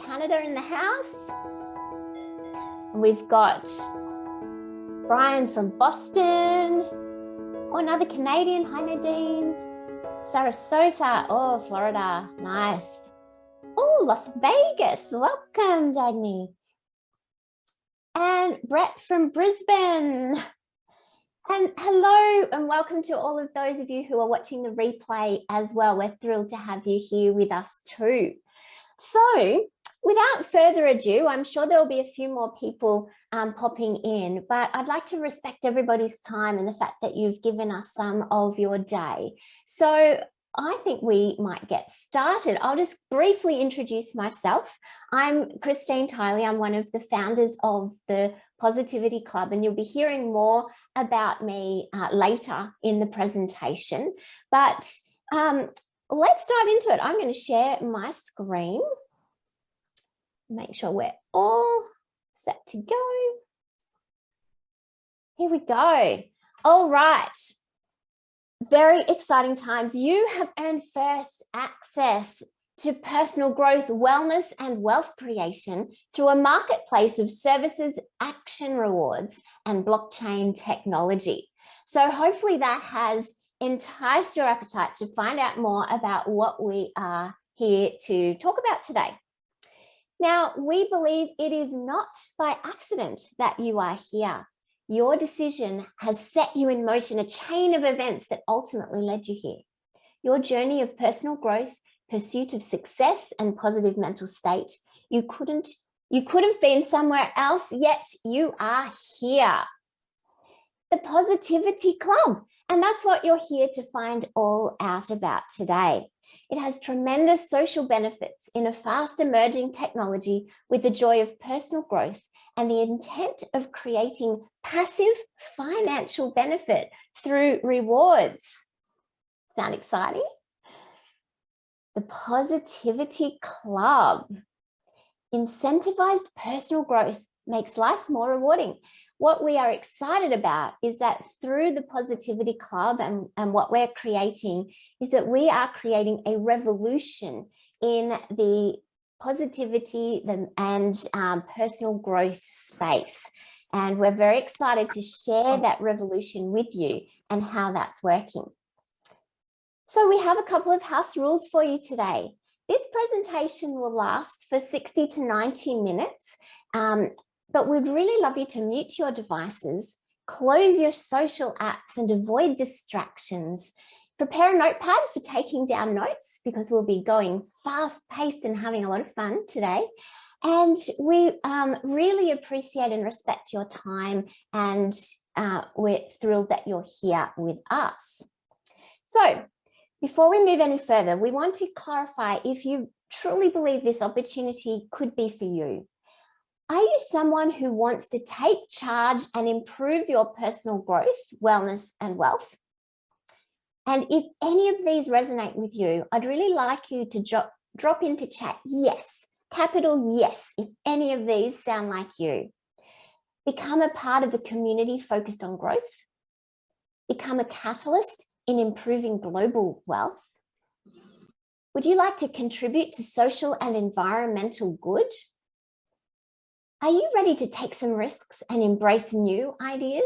Canada in the house. We've got Brian from Boston. Oh, another Canadian. Hi, Nadine. Sarasota. Oh, Florida. Nice. Oh, Las Vegas. Welcome, Dagny. And Brett from Brisbane. And hello and welcome to all of those of you who are watching the replay as well. We're thrilled to have you here with us too. So without further ado, I'm sure there will be a few more people popping in, but I'd like to respect everybody's time and the fact that you've given us some of your day. So I think we might get started. I'll just briefly introduce myself. I'm Christine Tiley. I'm one of the founders of the Positivity Club, and you'll be hearing more about me later in the presentation. But let's dive into it. I'm going to share my screen. Make sure we're all set to go. Here we go. All right. Very exciting times. You have earned first access to personal growth, wellness, and wealth creation through a marketplace of services, action rewards, and blockchain technology. So hopefully that has enticed your appetite to find out more about what we are here to talk about today. Now, we believe it is not by accident that you are here. Your decision has set you in motion, a chain of events that ultimately led you here. Your journey of personal growth, pursuit of success, and positive mental state, you could have been somewhere else, yet you are here. The Positivity Club, and that's what you're here to find all out about today. It has tremendous social benefits in a fast emerging technology with the joy of personal growth and the intent of creating passive financial benefit through rewards. Sound exciting? The Positivity Club. Incentivized personal growth makes life more rewarding. What we are excited about is that through the Positivity Club and what we're creating is that we are creating a revolution in the positivity and personal growth space. And we're very excited to share that revolution with you and how that's working. So we have a couple of house rules for you today. This presentation will last for 60 to 90 minutes, but we'd really love you to mute your devices, close your social apps and avoid distractions. Prepare a notepad for taking down notes because we'll be going fast-paced and having a lot of fun today. And we really appreciate and respect your time, and we're thrilled that you're here with us. So before we move any further, we want to clarify if you truly believe this opportunity could be for you. Are you someone who wants to take charge and improve your personal growth, wellness, and wealth? And if any of these resonate with you, I'd really like you to drop into chat yes, capital yes, if any of these sound like you. Become a part of a community focused on growth. Become a catalyst in improving global wealth. Would you like to contribute to social and environmental good? Are you ready to take some risks and embrace new ideas?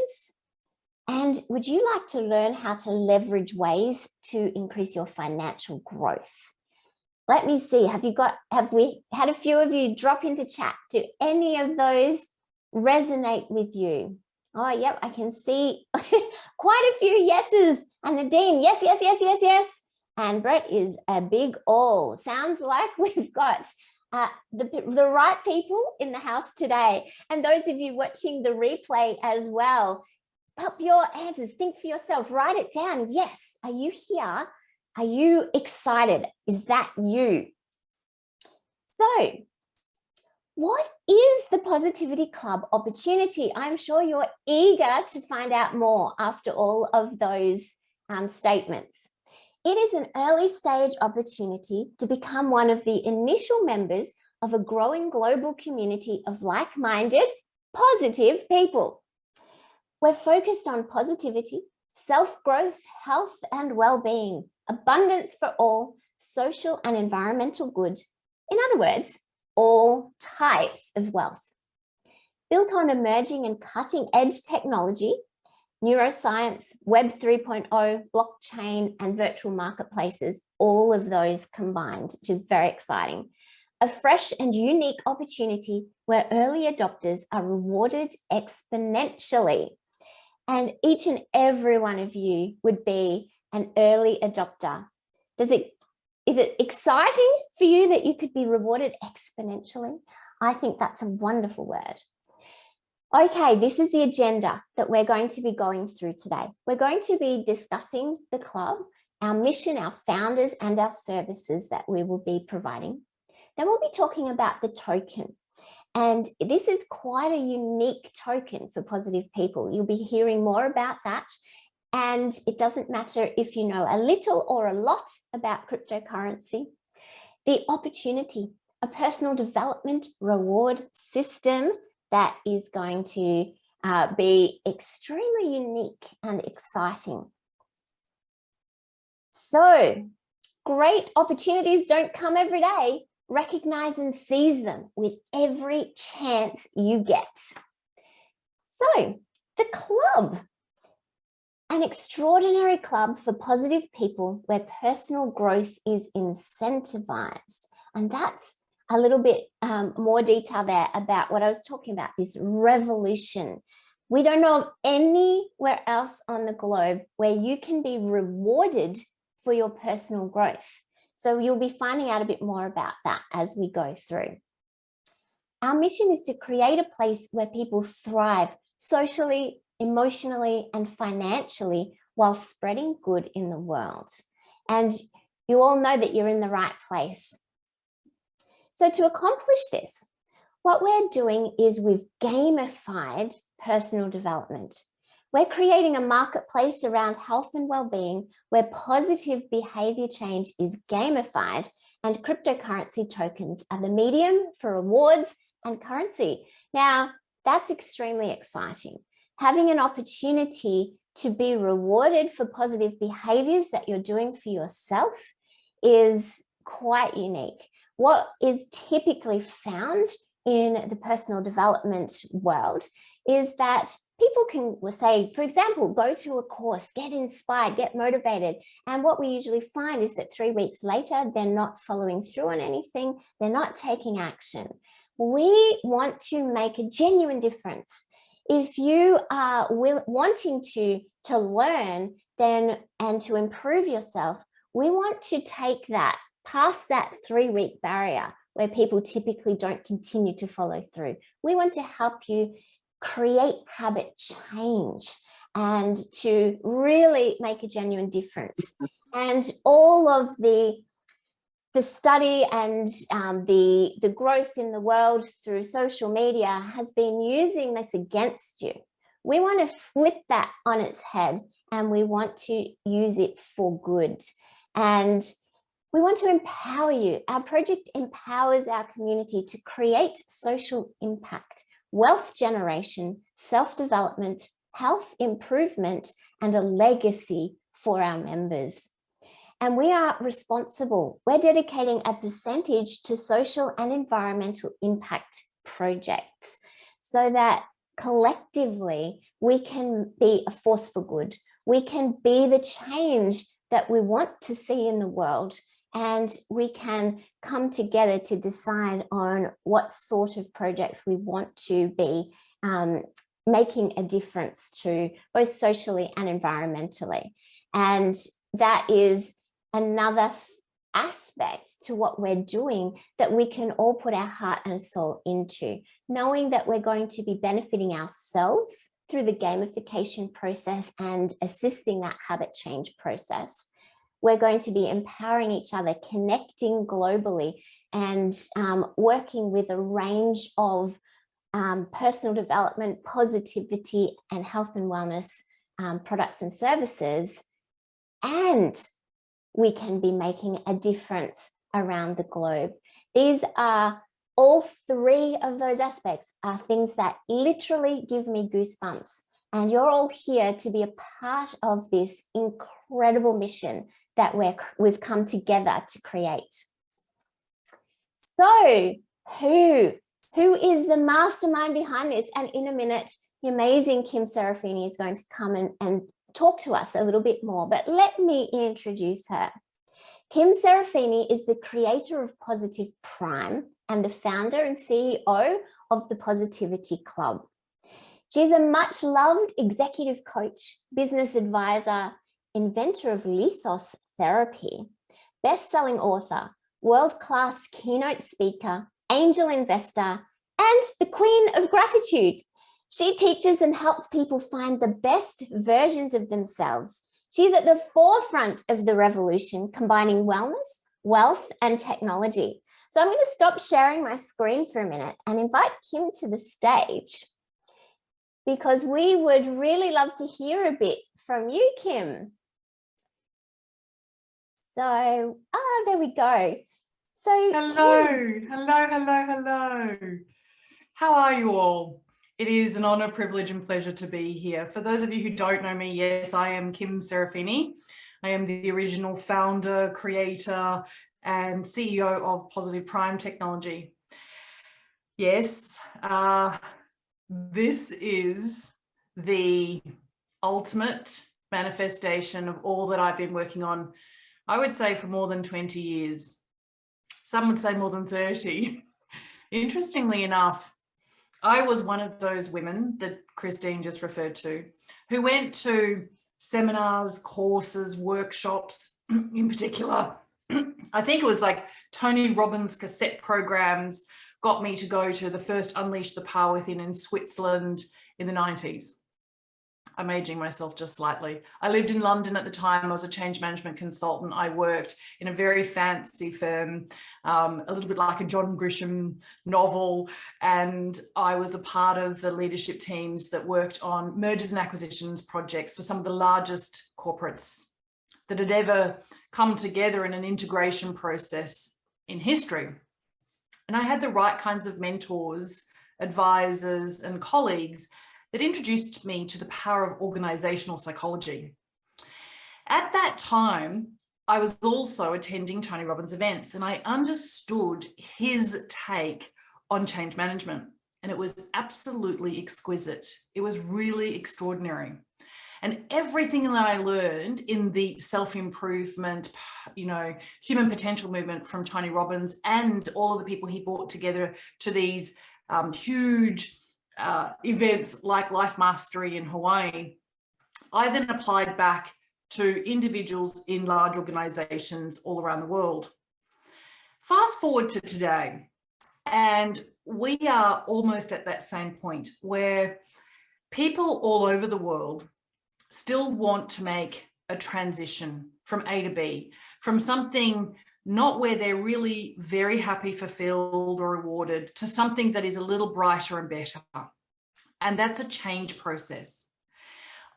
And would you like to learn how to leverage ways to increase your financial growth? Let me see, have we had a few of you drop into chat? Do any of those resonate with you? Oh, yep, I can see quite a few yeses. And Nadine, yes, yes, yes, yes, yes. And Brett is a big all. Sounds like we've got the right people in the house today. And those of you watching the replay as well, pop your answers, think for yourself, write it down. Yes, are you here? Are you excited? Is that you? So what is the Positivity Club opportunity? I'm sure you're eager to find out more after all of those statements. It is an early stage opportunity to become one of the initial members of a growing global community of like-minded, positive people. We're focused on positivity, self-growth, health and well-being, abundance for all, social and environmental good. In other words, all types of wealth. Built on emerging and cutting-edge technology, neuroscience, Web 3.0, blockchain, and virtual marketplaces, all of those combined, which is very exciting. A fresh and unique opportunity where early adopters are rewarded exponentially. And each and every one of you would be an early adopter. Is it exciting for you that you could be rewarded exponentially? I think that's a wonderful word. Okay, this is the agenda that we're going to be going through today. We're going to be discussing the club, our mission, our founders, and our services that we will be providing. Then we'll be talking about the token. And this is quite a unique token for positive people. You'll be hearing more about that. And it doesn't matter if you know a little or a lot about cryptocurrency. The opportunity, a personal development reward system that is going to be extremely unique and exciting. So, great opportunities don't come every day. Recognize and seize them with every chance you get. So, the club, an extraordinary club for positive people where personal growth is incentivized. And that's a little bit more detail there about what I was talking about, this revolution. We don't know of anywhere else on the globe where you can be rewarded for your personal growth. So you'll be finding out a bit more about that as we go through. Our mission is to create a place where people thrive socially, emotionally, and financially while spreading good in the world. And you all know that you're in the right place. So to accomplish this, what we're doing is we've gamified personal development. We're creating a marketplace around health and well-being where positive behavior change is gamified and cryptocurrency tokens are the medium for rewards and currency. Now, that's extremely exciting. Having an opportunity to be rewarded for positive behaviors that you're doing for yourself is quite unique. What is typically found in the personal development world is that people can say, for example, go to a course, get inspired, get motivated. And what we usually find is that 3 weeks later, they're not following through on anything. They're not taking action. We want to make a genuine difference. If you are wanting to learn and to improve yourself, we want to take that past that 3-week barrier where people typically don't continue to follow through. We want to help you create habit change and to really make a genuine difference. And all of the study and the growth in the world through social media has been using this against you. We want to flip that on its head and we want to use it for good. And we want to empower you. Our project empowers our community to create social impact, wealth generation, self-development, health improvement, and a legacy for our members. And we are responsible. We're dedicating a percentage to social and environmental impact projects so that collectively we can be a force for good. We can be the change that we want to see in the world. And we can come together to decide on what sort of projects we want to be making a difference to, both socially and environmentally. And that is another aspect to what we're doing that we can all put our heart and soul into, knowing that we're going to be benefiting ourselves through the gamification process and assisting that habit change process. We're going to be empowering each other, connecting globally, and working with a range of personal development, positivity, and health and wellness products and services. And we can be making a difference around the globe. These are all 3 of those aspects are things that literally give me goosebumps. And you're all here to be a part of this incredible mission that we've come together to create. So who is the mastermind behind this. And in a minute, the amazing Kim Serafini is going to come and talk to us a little bit more, but let me introduce her. Kim Serafini is the creator of Positive Prime and the founder and CEO of the Positivity Club. She's a much loved executive coach, business advisor, inventor of lithos therapy, best-selling author, world-class keynote speaker, angel investor, and the queen of gratitude. She teaches and helps people find the best versions of themselves. She's at the forefront of the revolution, combining wellness, wealth, and technology. So I'm going to stop sharing my screen for a minute and invite Kim to the stage, because we would really love to hear a bit from you, Kim. So, there we go. So, hello, Kim. hello. How are you all? It is an honor, privilege, and pleasure to be here. For those of you who don't know me, yes, I am Kim Serafini. I am the original founder, creator, and CEO of Positive Prime Technology. Yes, this is the ultimate manifestation of all that I've been working on, I would say, for more than 20 years. Some would say more than 30. Interestingly enough, I was one of those women that Christine just referred to, who went to seminars, courses, workshops, in particular. I think it was like Tony Robbins cassette programs got me to go to the first Unleash the Power Within in Switzerland in the 90s. I'm aging myself just slightly. I lived in London at the time. I was a change management consultant. I worked in a very fancy firm, a little bit like a John Grisham novel. And I was a part of the leadership teams that worked on mergers and acquisitions projects for some of the largest corporates that had ever come together in an integration process in history. And I had the right kinds of mentors, advisors, and colleagues that introduced me to the power of organizational psychology. At that time, I was also attending Tony Robbins events, and I understood his take on change management, and it was absolutely exquisite. It was really extraordinary. And everything that I learned in the self-improvement, human potential movement from Tony Robbins and all of the people he brought together to these huge events like Life Mastery in Hawaii, I then applied back to individuals in large organizations all around the world. Fast forward to today, and we are almost at that same point where people all over the world still want to make a transition from A to B, from something not where they're really very happy, fulfilled, or rewarded, to something that is a little brighter and better. And that's a change process.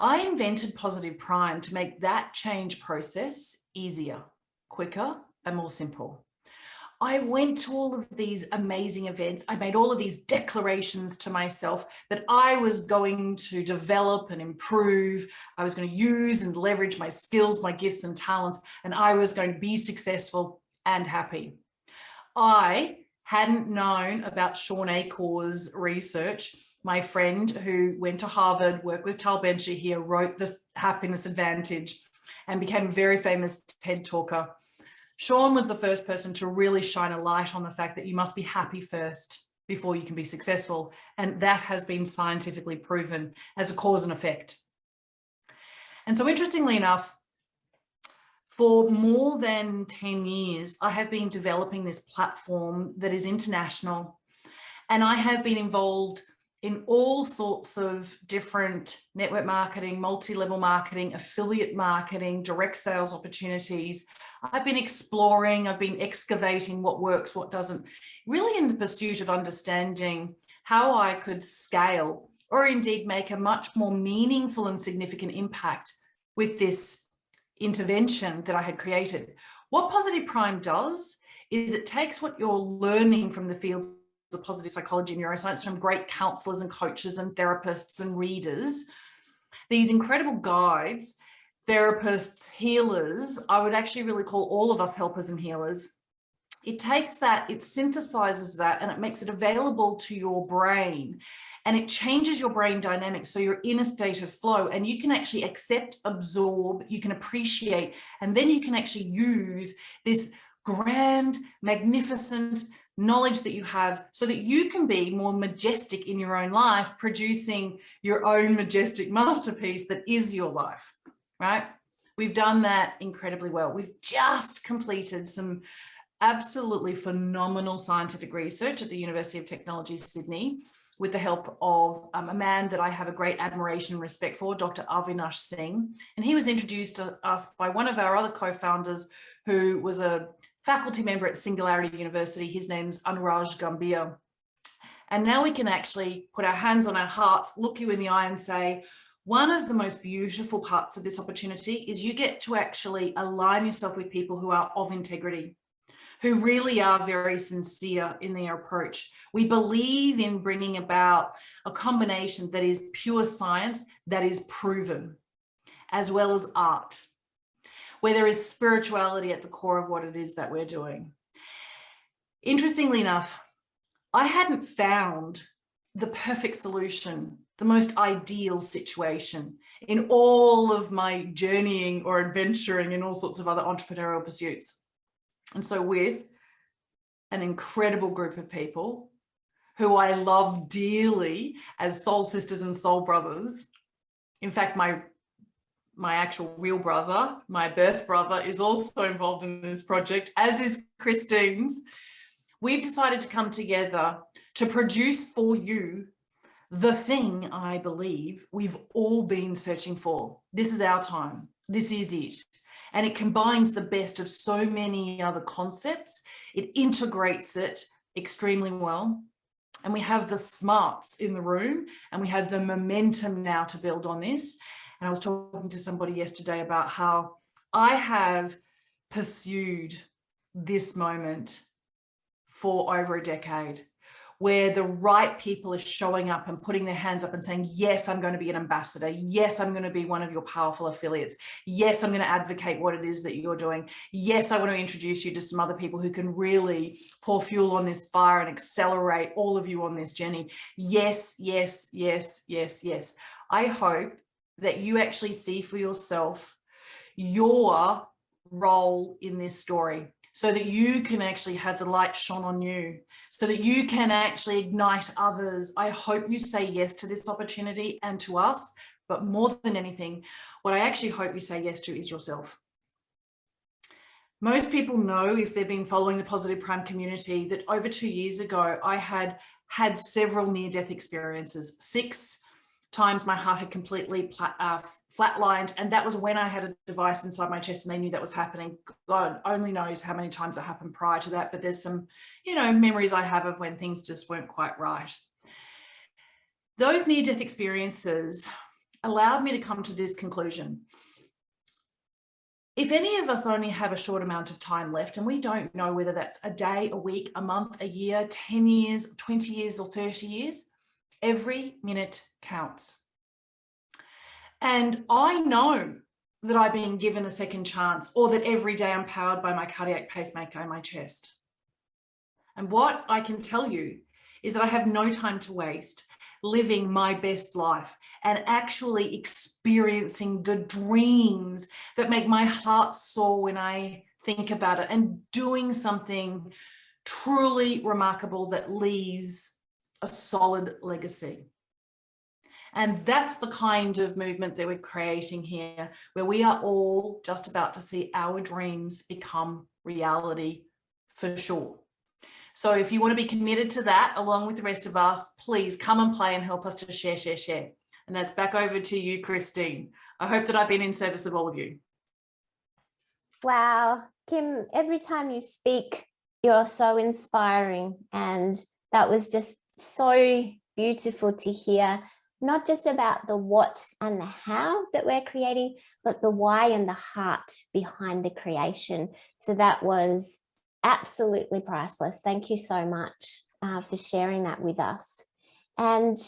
I invented Positive Prime to make that change process easier, quicker, and more simple. I went to all of these amazing events. I made all of these declarations to myself that I was going to develop and improve. I was going to use and leverage my skills, my gifts and talents, and I was going to be successful and happy. I hadn't known about Sean Acor's research. My friend who went to Harvard, worked with Tal Ben-Shahar, wrote this Happiness Advantage and became a very famous TED talker. Sean was the first person to really shine a light on the fact that you must be happy first before you can be successful. And that has been scientifically proven as a cause and effect. And so interestingly enough, for more than 10 years, I have been developing this platform that is international. And I have been involved in all sorts of different network marketing, multi-level marketing, affiliate marketing, direct sales opportunities. I've been exploring, I've been excavating what works, what doesn't, really in the pursuit of understanding how I could scale or indeed make a much more meaningful and significant impact with this intervention that I had created. What Positive Prime does is it takes what you're learning from the field of positive psychology and neuroscience from great counselors and coaches and therapists and readers, these incredible guides, therapists, healers. I would actually really call all of us helpers and healers. it takes that, it synthesizes that, and it makes it available to your brain, and it changes your brain dynamics. So you're in a state of flow, and you can actually accept, absorb, you can appreciate, and then you can actually use this grand, magnificent knowledge that you have so that you can be more majestic in your own life, producing your own majestic masterpiece that is your life, right? We've done that incredibly well. We've just completed some absolutely phenomenal scientific research at the University of Technology, Sydney, with the help of a man that I have a great admiration and respect for, Dr. Avinash Singh. And he was introduced to us by one of our other co-founders, who was a faculty member at Singularity University. His name's Anuraj Gambhir. And now we can actually put our hands on our hearts, look you in the eye and say, one of the most beautiful parts of this opportunity is you get to actually align yourself with people who are of integrity, who really are very sincere in their approach. We believe in bringing about a combination that is pure science, that is proven, as well as art, where there is spirituality at the core of what it is that we're doing. Interestingly enough, I hadn't found the perfect solution, the most ideal situation in all of my journeying or adventuring in all sorts of other entrepreneurial pursuits. And so with an incredible group of people who I love dearly as soul sisters and soul brothers. In fact, my actual real brother, my birth brother, is also involved in this project, as is Christine's. We've decided to come together to produce for you the thing I believe we've all been searching for. This is our time. This is it. And it combines the best of so many other concepts. It integrates it extremely well. And we have the smarts in the room, and we have the momentum now to build on this. And I was talking to somebody yesterday about how I have pursued this moment for over a decade, where the right people are showing up and putting their hands up and saying, yes, I'm going to be an ambassador. Yes, I'm going to be one of your powerful affiliates. Yes, I'm going to advocate what it is that you're doing. Yes, I want to introduce you to some other people who can really pour fuel on this fire and accelerate all of you on this journey. Yes, yes, yes, yes, yes. I hope that you actually see for yourself your role in this story, so that you can actually have the light shone on you, so that you can actually ignite others. I hope you say yes to this opportunity and to us, but more than anything, what I actually hope you say yes to is yourself. Most people know, if they've been following the Positive Prime community, that over 2 years ago, I had several near-death experiences. 6 times my heart had completely flatlined, and that was when I had a device inside my chest and they knew that was happening. God only knows how many times it happened prior to that, but there's some, memories I have of when things just weren't quite right. Those near-death experiences allowed me to come to this conclusion. If any of us only have a short amount of time left, and we don't know whether that's a day, a week, a month, a year, 10 years, 20 years, or 30 years, every minute counts. And I know that I've been given a second chance, or that every day I'm powered by my cardiac pacemaker in my chest. And what I can tell you is that I have no time to waste living my best life and actually experiencing the dreams that make my heart soar when I think about it, and doing something truly remarkable that leaves a solid legacy. And that's the kind of movement that we're creating here, where we are all just about to see our dreams become reality for sure. So if you want to be committed to that, along with the rest of us, please come and play and help us to share. And that's back over to you, Christine. I hope that I've been in service of all of you. Wow, Kim, every time you speak, you're so inspiring. And that was just so beautiful to hear, not just about the what and the how that we're creating, but the why and the heart behind the creation. So that was absolutely priceless. Thank you so much for sharing that with us. And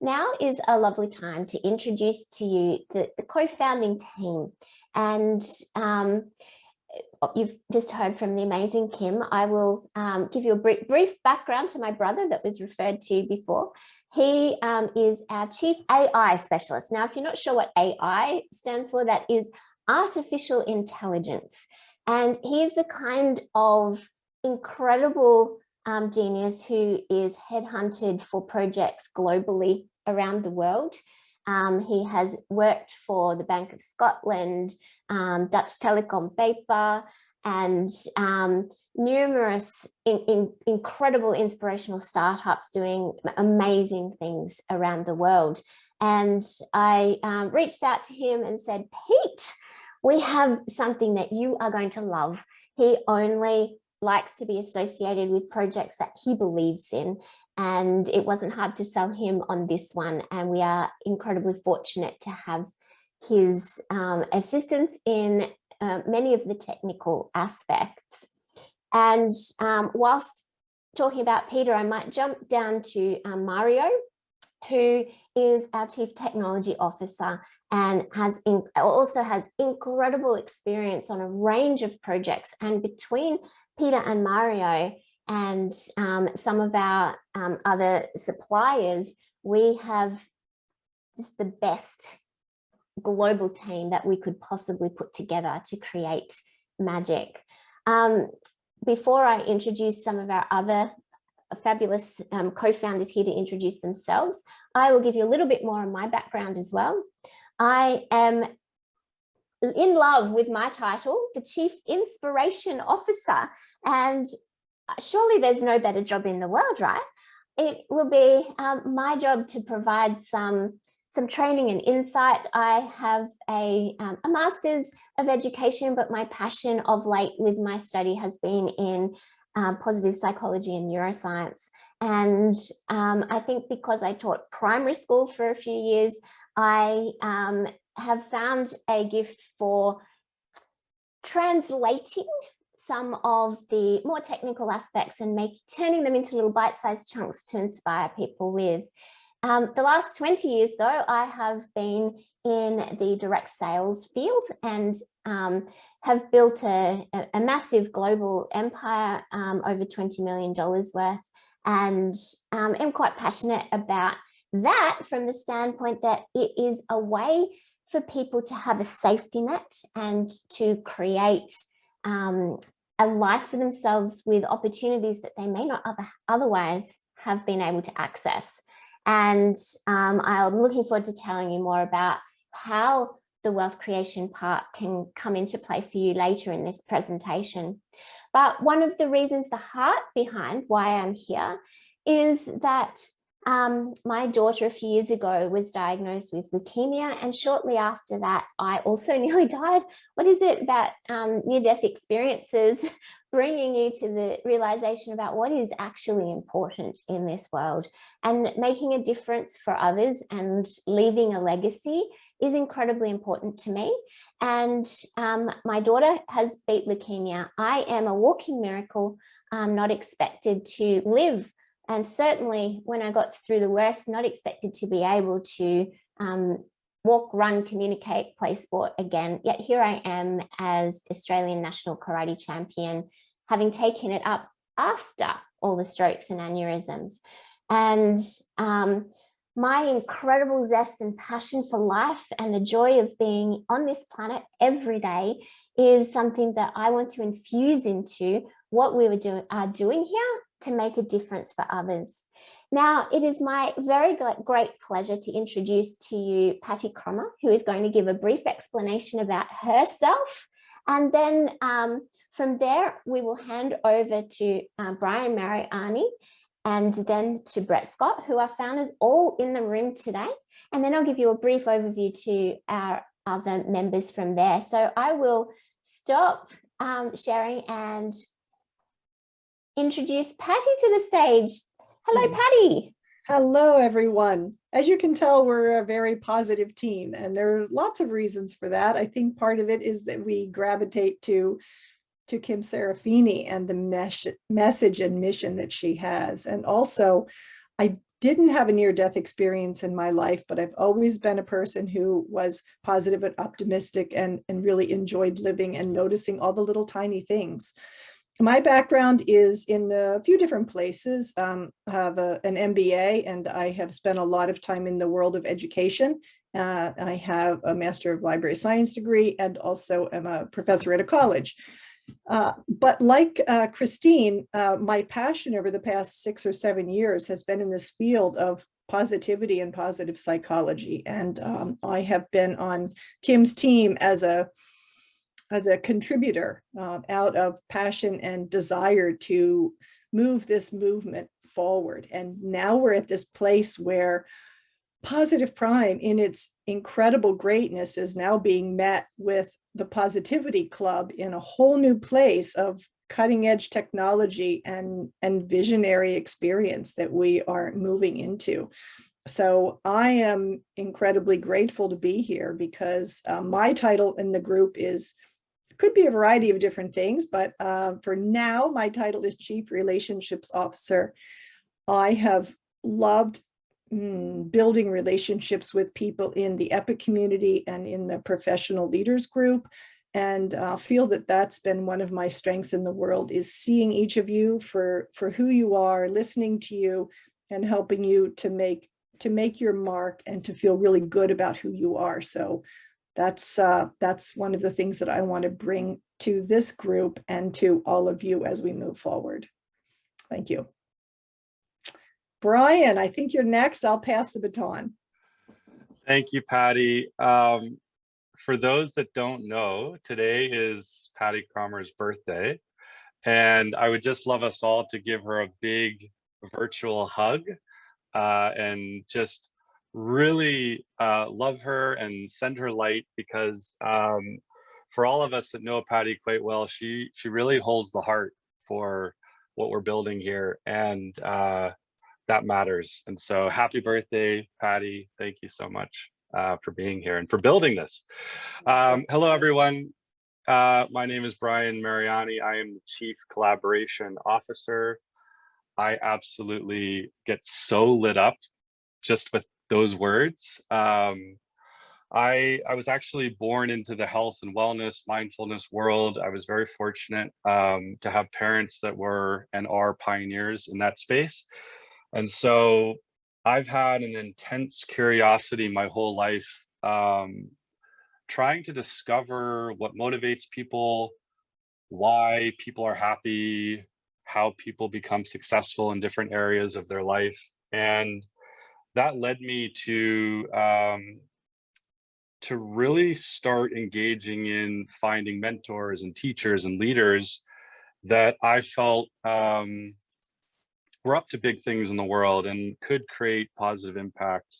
now is a lovely time to introduce to you the co-founding team. And you've just heard from the amazing Kim. I will give you a brief background to my brother that was referred to before. He is our Chief AI Specialist. Now, if you're not sure what AI stands for, that is artificial intelligence. And he's the kind of incredible genius who is headhunted for projects globally around the world. He has worked for the Bank of Scotland, Dutch Telecom Paper, and numerous incredible inspirational startups doing amazing things around the world. And I reached out to him and said, Pete, we have something that you are going to love. He only likes to be associated with projects that he believes in. And it wasn't hard to sell him on this one. And we are incredibly fortunate to have his assistance in many of the technical aspects. And whilst talking about Peter, I might jump down to Mario, who is our Chief Technology Officer and also has incredible experience on a range of projects. And between Peter and Mario and some of our other suppliers, we have just the best global team that we could possibly put together to create magic. Before I introduce some of our other fabulous co-founders here to introduce themselves, I will give you a little bit more on my background as well. I am in love with my title, the Chief Inspiration Officer, and surely there's no better job in the world, right? It will be my job to provide some training and insight. I have a master's of education, but my passion of late with my study has been in positive psychology and neuroscience. And I think because I taught primary school for a few years, I have found a gift for translating some of the more technical aspects and turning them into little bite-sized chunks to inspire people with. The last 20 years, though, I have been in the direct sales field and have built a massive global empire, over $20 million worth, and am quite passionate about that from the standpoint that it is a way for people to have a safety net and to create a life for themselves with opportunities that they may not otherwise have been able to access. And I'm looking forward to telling you more about how the wealth creation part can come into play for you later in this presentation. But one of the reasons, the heart behind why I'm here, is that my daughter a few years ago was diagnosed with leukemia, and shortly after that I also nearly died. What is it about near-death experiences bringing you to the realization about what is actually important in this world, and making a difference for others and leaving a legacy is incredibly important to me. And my daughter has beat leukemia. I am a walking miracle. I'm not expected to live, and certainly when I got through the worst, not expected to be able to walk, run, communicate, play sport again. Yet here I am as Australian national karate champion, having taken it up after all the strokes and aneurysms. And my incredible zest and passion for life and the joy of being on this planet every day is something that I want to infuse into what we are doing here to make a difference for others. Now, it is my very great pleasure to introduce to you Patti Cromer, who is going to give a brief explanation about herself. And then from there, we will hand over to Brian Mariani, and then to Brett Scott, who are founders all in the room today. And then I'll give you a brief overview to our other members from there. So I will stop sharing and introduce Patti to the stage. Hello, Patti. Hello, everyone. As you can tell, we're a very positive team, and there are lots of reasons for that. I think part of it is that we gravitate to Kim Serafini and the message and mission that she has. And also, I didn't have a near-death experience in my life, but I've always been a person who was positive and optimistic and really enjoyed living and noticing all the little tiny things. My background is in a few different places. I have an MBA, and I have spent a lot of time in the world of education. I have a Master of Library Science degree and also am a professor at a college. But like Christine, my passion over the past 6 or 7 years has been in this field of positivity and positive psychology. And I have been on Kim's team as a contributor out of passion and desire to move this movement forward. And now we're at this place where Positive Prime, in its incredible greatness, is now being met with the Positivity Club in a whole new place of cutting edge technology and visionary experience that we are moving into. So I am incredibly grateful to be here because my title in the group could be a variety of different things, but for now, my title is Chief Relationships Officer. I have loved building relationships with people in the EPIC community and in the professional leaders group, and feel that that's been one of my strengths in the world, is seeing each of you for who you are, listening to you, and helping you to make your mark and to feel really good about who you are. So that's one of the things that I want to bring to this group and to all of you as we move forward. Thank you. Brian, I think you're next. I'll pass the baton. Thank you, Patti. For those that don't know, today is Patti Cromer's birthday, and I would just love us all to give her a big virtual hug and just really love her and send her light, because for all of us that know Patti quite well, she really holds the heart for what we're building here, and that matters. And so happy birthday, Patti. Thank you so much for being here and for building this. Hello, everyone. My name is Brian Mariani. I am the Chief Collaboration Officer. I absolutely get so lit up just with those words. I was actually born into the health and wellness, mindfulness world. I was very fortunate to have parents that were and are pioneers in that space. And so I've had an intense curiosity my whole life, trying to discover what motivates people, why people are happy, how people become successful in different areas of their life. And that led me to really start engaging in finding mentors and teachers and leaders that I felt were up to big things in the world and could create positive impact.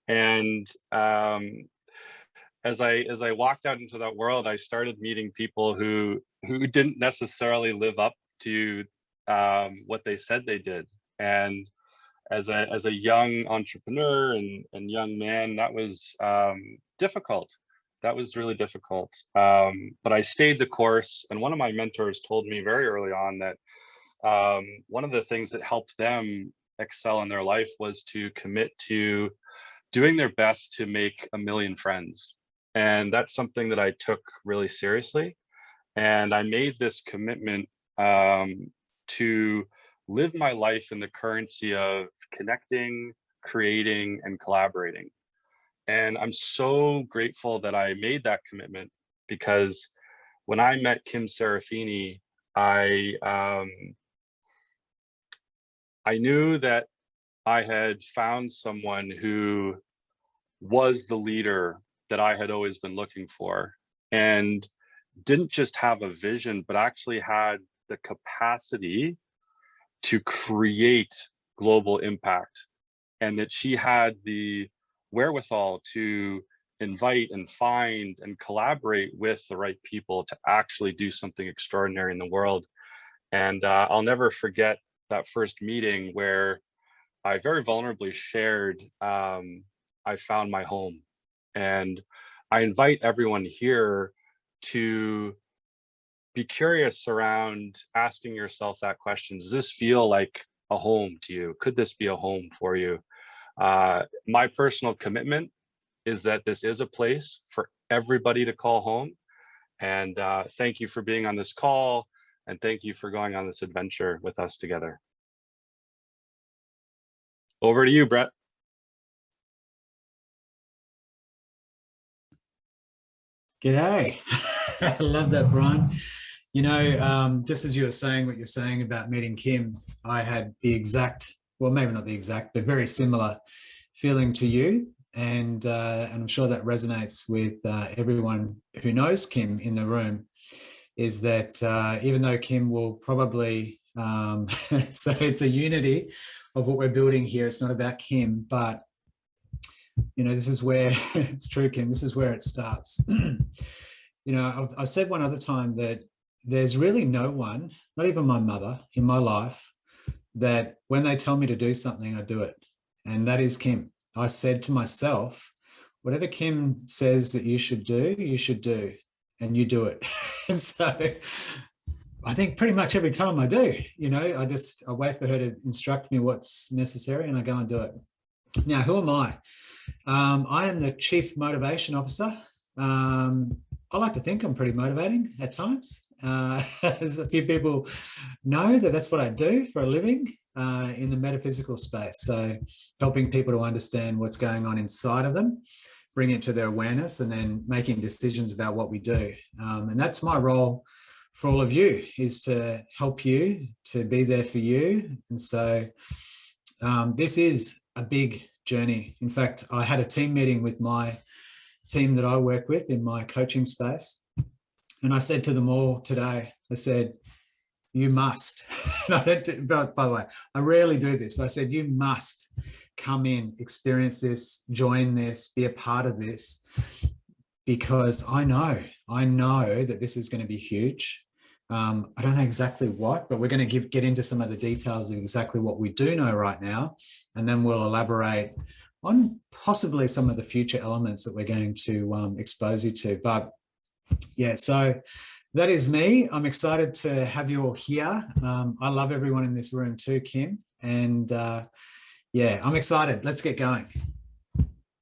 And as I walked out into that world, I started meeting people who didn't necessarily live up to what they said they did. And as a young entrepreneur and young man, that was difficult. That was really difficult. But I stayed the course. And one of my mentors told me very early on that one of the things that helped them excel in their life was to commit to doing their best to make 1 million friends. And that's something that I took really seriously. And I made this commitment to live my life in the currency of connecting, creating, and collaborating. And I'm so grateful that I made that commitment, because when I met Kim Serafini, I knew that I had found someone who was the leader that I had always been looking for, and didn't just have a vision, but actually had the capacity to create global impact, and that she had the wherewithal to invite and find and collaborate with the right people to actually do something extraordinary in the world. And I'll never forget that first meeting where I very vulnerably shared, I found my home. And I invite everyone here to be curious around asking yourself that question. Does this feel like a home to you? Could this be a home for you? My personal commitment is that this is a place for everybody to call home. And thank you for being on this call, and thank you for going on this adventure with us together. Over to you, Brett. G'day. I love that, Brian. You know, just as you were saying what you're saying about meeting Kim, I had the exact, well, maybe not the exact, but very similar feeling to you. And I'm sure that resonates with everyone who knows Kim in the room, is that even though Kim will probably, so it's a unity of what we're building here. It's not about Kim, but you know, this is where it's true, Kim, this is where it starts. You know, I said one other time that there's really no one, not even my mother in my life, that when they tell me to do something, I do it. And that is Kim. I said to myself, whatever Kim says that you should do, and you do it. And so I think pretty much every time I do, you know, I wait for her to instruct me what's necessary and I go and do it. Now, who am I? I am the Chief Motivation Officer. I like to think I'm pretty motivating at times. As a few people know that that's what I do for a living in the metaphysical space. So helping people to understand what's going on inside of them, bring it to their awareness, and then making decisions about what we do. And that's my role for all of you, is to help you, to be there for you. And so this is a big journey. In fact, I had a team meeting with my team that I work with in my coaching space. And I said to them all today, I said, you must, and I don't do, by the way, I rarely do this, but I said, you must come in, experience this, join this, be a part of this, because I know that this is going to be huge. I don't know exactly what, but we're going to get into some of the details of exactly what we do know right now, and then we'll elaborate on possibly some of the future elements that we're going to expose you to. But yeah, so that is me. I'm excited to have you all here. I love everyone in this room too, Kim. And yeah, I'm excited. Let's get going.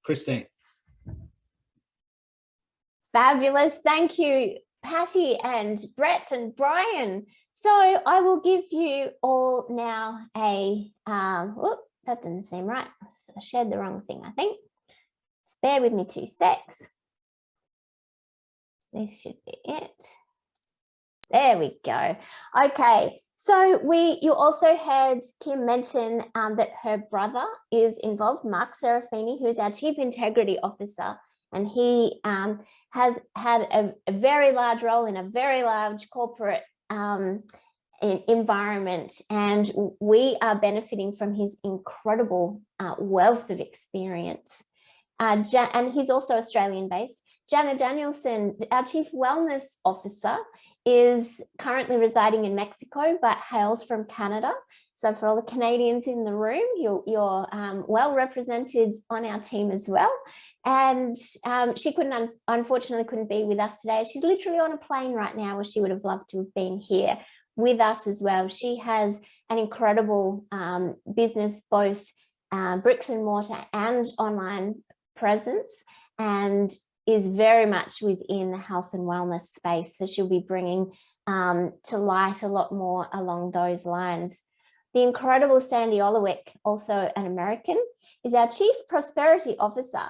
Christine. Fabulous. Thank you, Patti and Brett and Brian. So I will give you all now a, whoop, that didn't seem right. I shared the wrong thing, I think. Just bear with me 2 secs. This should be it. There we go. Okay, so you also heard Kim mention that her brother is involved, Mark Serafini, who is our Chief Integrity Officer, and he has had a very large role in a very large corporate environment, and we are benefiting from his incredible wealth of experience. And he's also Australian-based. Jana Danielson, our Chief Wellness Officer, is currently residing in Mexico, but hails from Canada. So for all the Canadians in the room, you're well represented on our team as well. And she unfortunately couldn't be with us today. She's literally on a plane right now, where she would have loved to have been here with us as well. She has an incredible business, both bricks and mortar and online presence, and is very much within the health and wellness space. So she'll be bringing to light a lot more along those lines. The incredible Sandy Olowick, also an American, is our Chief Prosperity Officer.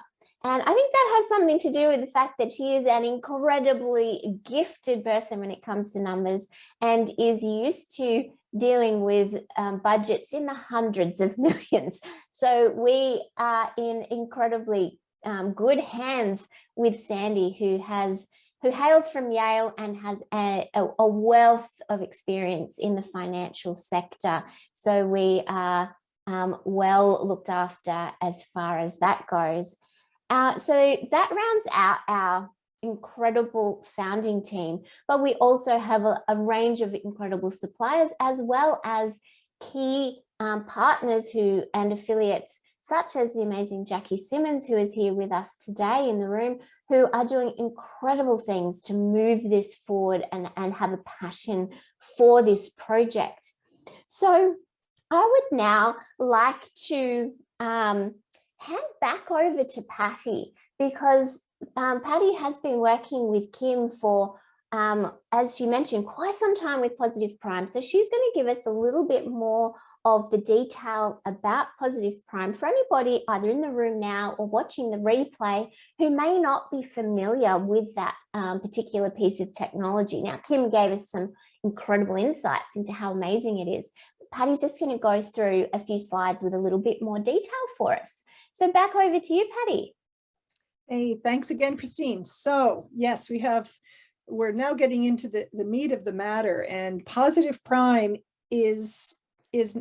And I think that has something to do with the fact that she is an incredibly gifted person when it comes to numbers, and is used to dealing with budgets in the hundreds of millions. So we are in incredibly good hands with Sandy, who hails from Yale and has a wealth of experience in the financial sector. So we are well looked after as far as that goes. So that rounds out our incredible founding team, but we also have a range of incredible suppliers, as well as key partners and affiliates, such as the amazing Jackie Simmons, who is here with us today in the room, who are doing incredible things to move this forward and have a passion for this project. So I would now like to hand back over to Patti, because Patti has been working with Kim for, as she mentioned, quite some time with Positive Prime. So she's going to give us a little bit more of the detail about Positive Prime for anybody either in the room now or watching the replay who may not be familiar with that particular piece of technology. Now, Kim gave us some incredible insights into how amazing it is. Patti's just going to go through a few slides with a little bit more detail for us. So back over to you, Patti. Hey, thanks again, Christine. So yes, we're now getting into the meat of the matter, and Positive Prime is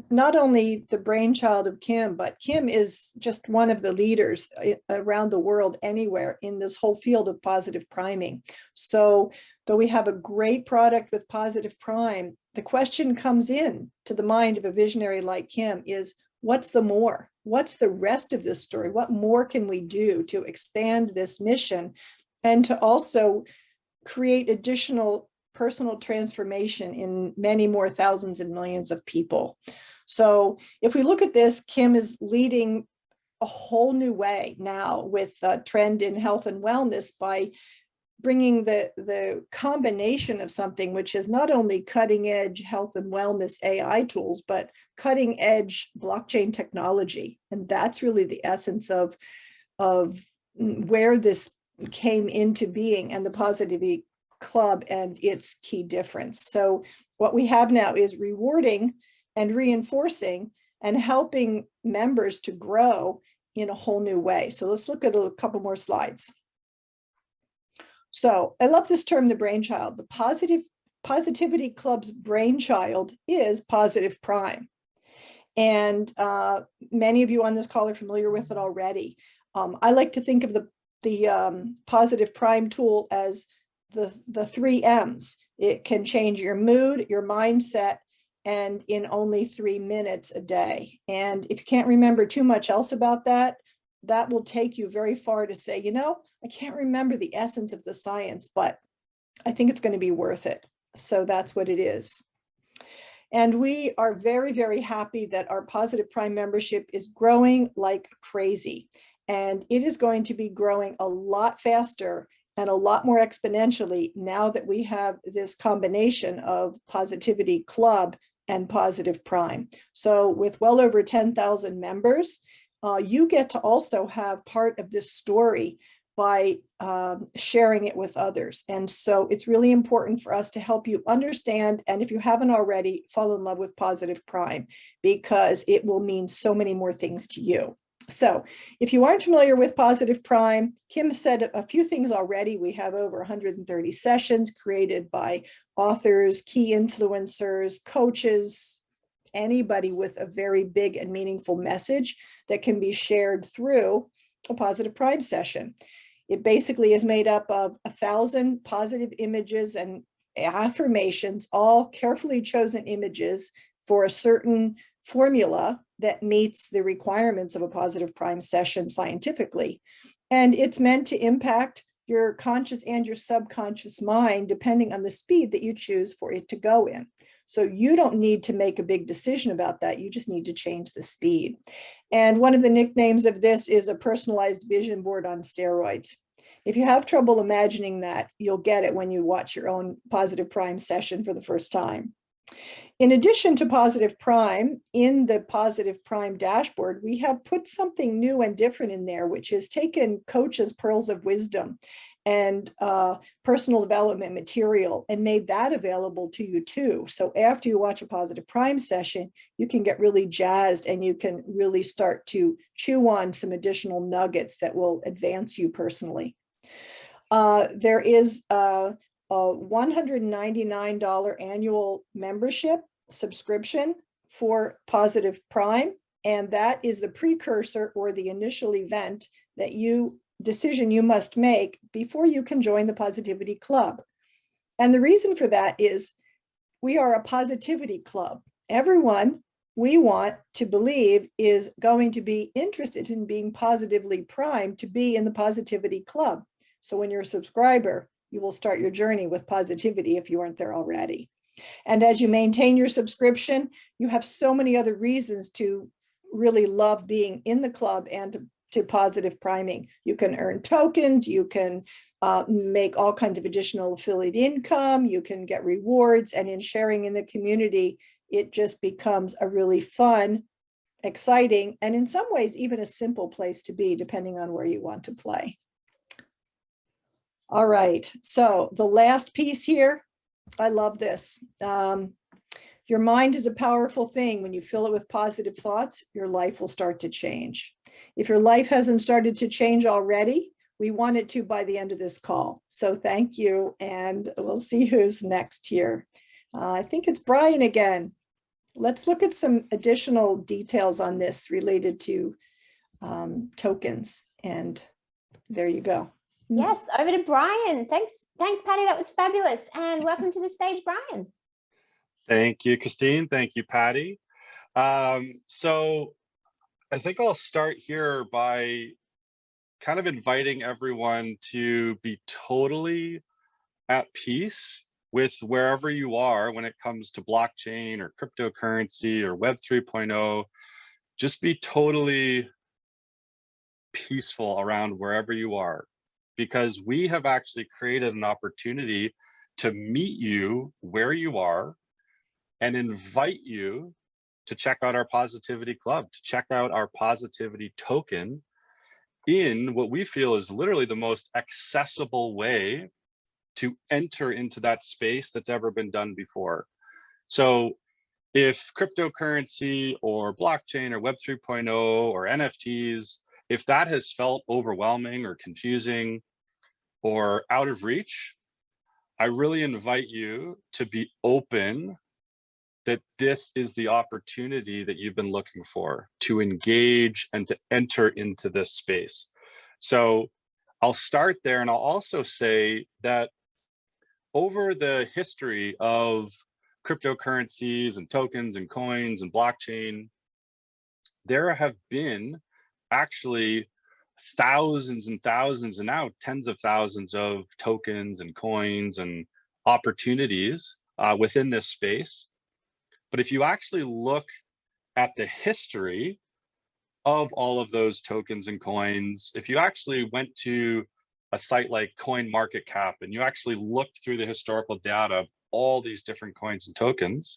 not only the brainchild of Kim, but Kim is just one of the leaders around the world anywhere in this whole field of positive priming. So though we have a great product with Positive Prime, the question comes in to the mind of a visionary like Kim is, what's the more? What's the rest of this story? What more can we do to expand this mission and to also create additional personal transformation in many more thousands and millions of people? So if we look at this, Kim is leading a whole new way now with a trend in health and wellness by bringing the combination of something which is not only cutting edge health and wellness AI tools, but cutting edge blockchain technology. And that's really the essence of where this came into being and the Positivity Club and its key difference. So what we have now is rewarding and reinforcing and helping members to grow in a whole new way. So let's look at a couple more slides. So I love this term, the brainchild. The Positivity Club's brainchild is Positive Prime. And many of you on this call are familiar with it already. I like to think of the Positive Prime tool as the 3 M's. It can change your mood, your mindset, and in only 3 minutes a day. And if you can't remember too much else about that, that will take you very far to say, you know, I can't remember the essence of the science, but I think it's going to be worth it. So that's what it is. And we are very, very happy that our Positive Prime membership is growing like crazy. And it is going to be growing a lot faster and a lot more exponentially now that we have this combination of Positivity Club and Positive Prime. So with well over 10,000 members, you get to also have part of this story by sharing it with others. And so it's really important for us to help you understand, and if you haven't already, fall in love with Positive Prime, because it will mean so many more things to you. So if you aren't familiar with Positive Prime, Kim said a few things already. We have over 130 sessions created by authors, key influencers, coaches, anybody with a very big and meaningful message that can be shared through a Positive Prime session. It basically is made up of 1,000 positive images and affirmations, all carefully chosen images for a certain formula that meets the requirements of a Positive Prime session scientifically. And it's meant to impact your conscious and your subconscious mind, depending on the speed that you choose for it to go in. So you don't need to make a big decision about that. You just need to change the speed. And one of the nicknames of this is a personalized vision board on steroids. If you have trouble imagining that, you'll get it when you watch your own Positive Prime session for the first time. In addition to Positive Prime, in the Positive Prime dashboard, we have put something new and different in there, which is taken Coach's pearls of wisdom and personal development material and made that available to you too. So after you watch a Positive Prime session, you can get really jazzed and you can really start to chew on some additional nuggets that will advance you personally. There is a $199 annual membership subscription for Positive Prime, and that is the precursor or the initial event that decision you must make before you can join the Positivity Club. And the reason for that is we are a Positivity Club. Everyone we want to believe is going to be interested in being positively primed to be in the Positivity Club. So when you're a subscriber, you will start your journey with positivity if you aren't there already. And as you maintain your subscription, you have so many other reasons to really love being in the club and to positive priming. You can earn tokens, you can make all kinds of additional affiliate income, you can get rewards, and in sharing in the community, it just becomes a really fun, exciting, and in some ways, even a simple place to be, depending on where you want to play. All right, so the last piece here, I love this. Your mind is a powerful thing. When you fill it with positive thoughts, your life will start to change. If your life hasn't started to change already, we want it to by the end of this call. So thank you, and we'll see who's next here. I think it's Brian again. Let's look at some additional details on this related to tokens. And there you go. Yes, over to Brian. Thanks, Patti. That was fabulous. And welcome to the stage, Brian. Thank you, Christine. Thank you, Patti. So I think I'll start here by kind of inviting everyone to be totally at peace with wherever you are when it comes to blockchain or cryptocurrency or Web 3.0. Just be totally peaceful around wherever you are, because we have actually created an opportunity to meet you where you are and invite you to check out our Positivity Club, to check out our Positivity Token in what we feel is literally the most accessible way to enter into that space that's ever been done before. So if cryptocurrency or blockchain or Web 3.0 or NFTs, if that has felt overwhelming or confusing or out of reach, I really invite you to be open that this is the opportunity that you've been looking for to engage and to enter into this space. So I'll start there, and I'll also say that over the history of cryptocurrencies and tokens and coins and blockchain, there have been actually thousands and thousands and now tens of thousands of tokens and coins and opportunities within this space. But if you actually look at the history of all of those tokens and coins, if you actually went to a site like CoinMarketCap and you actually looked through the historical data of all these different coins and tokens,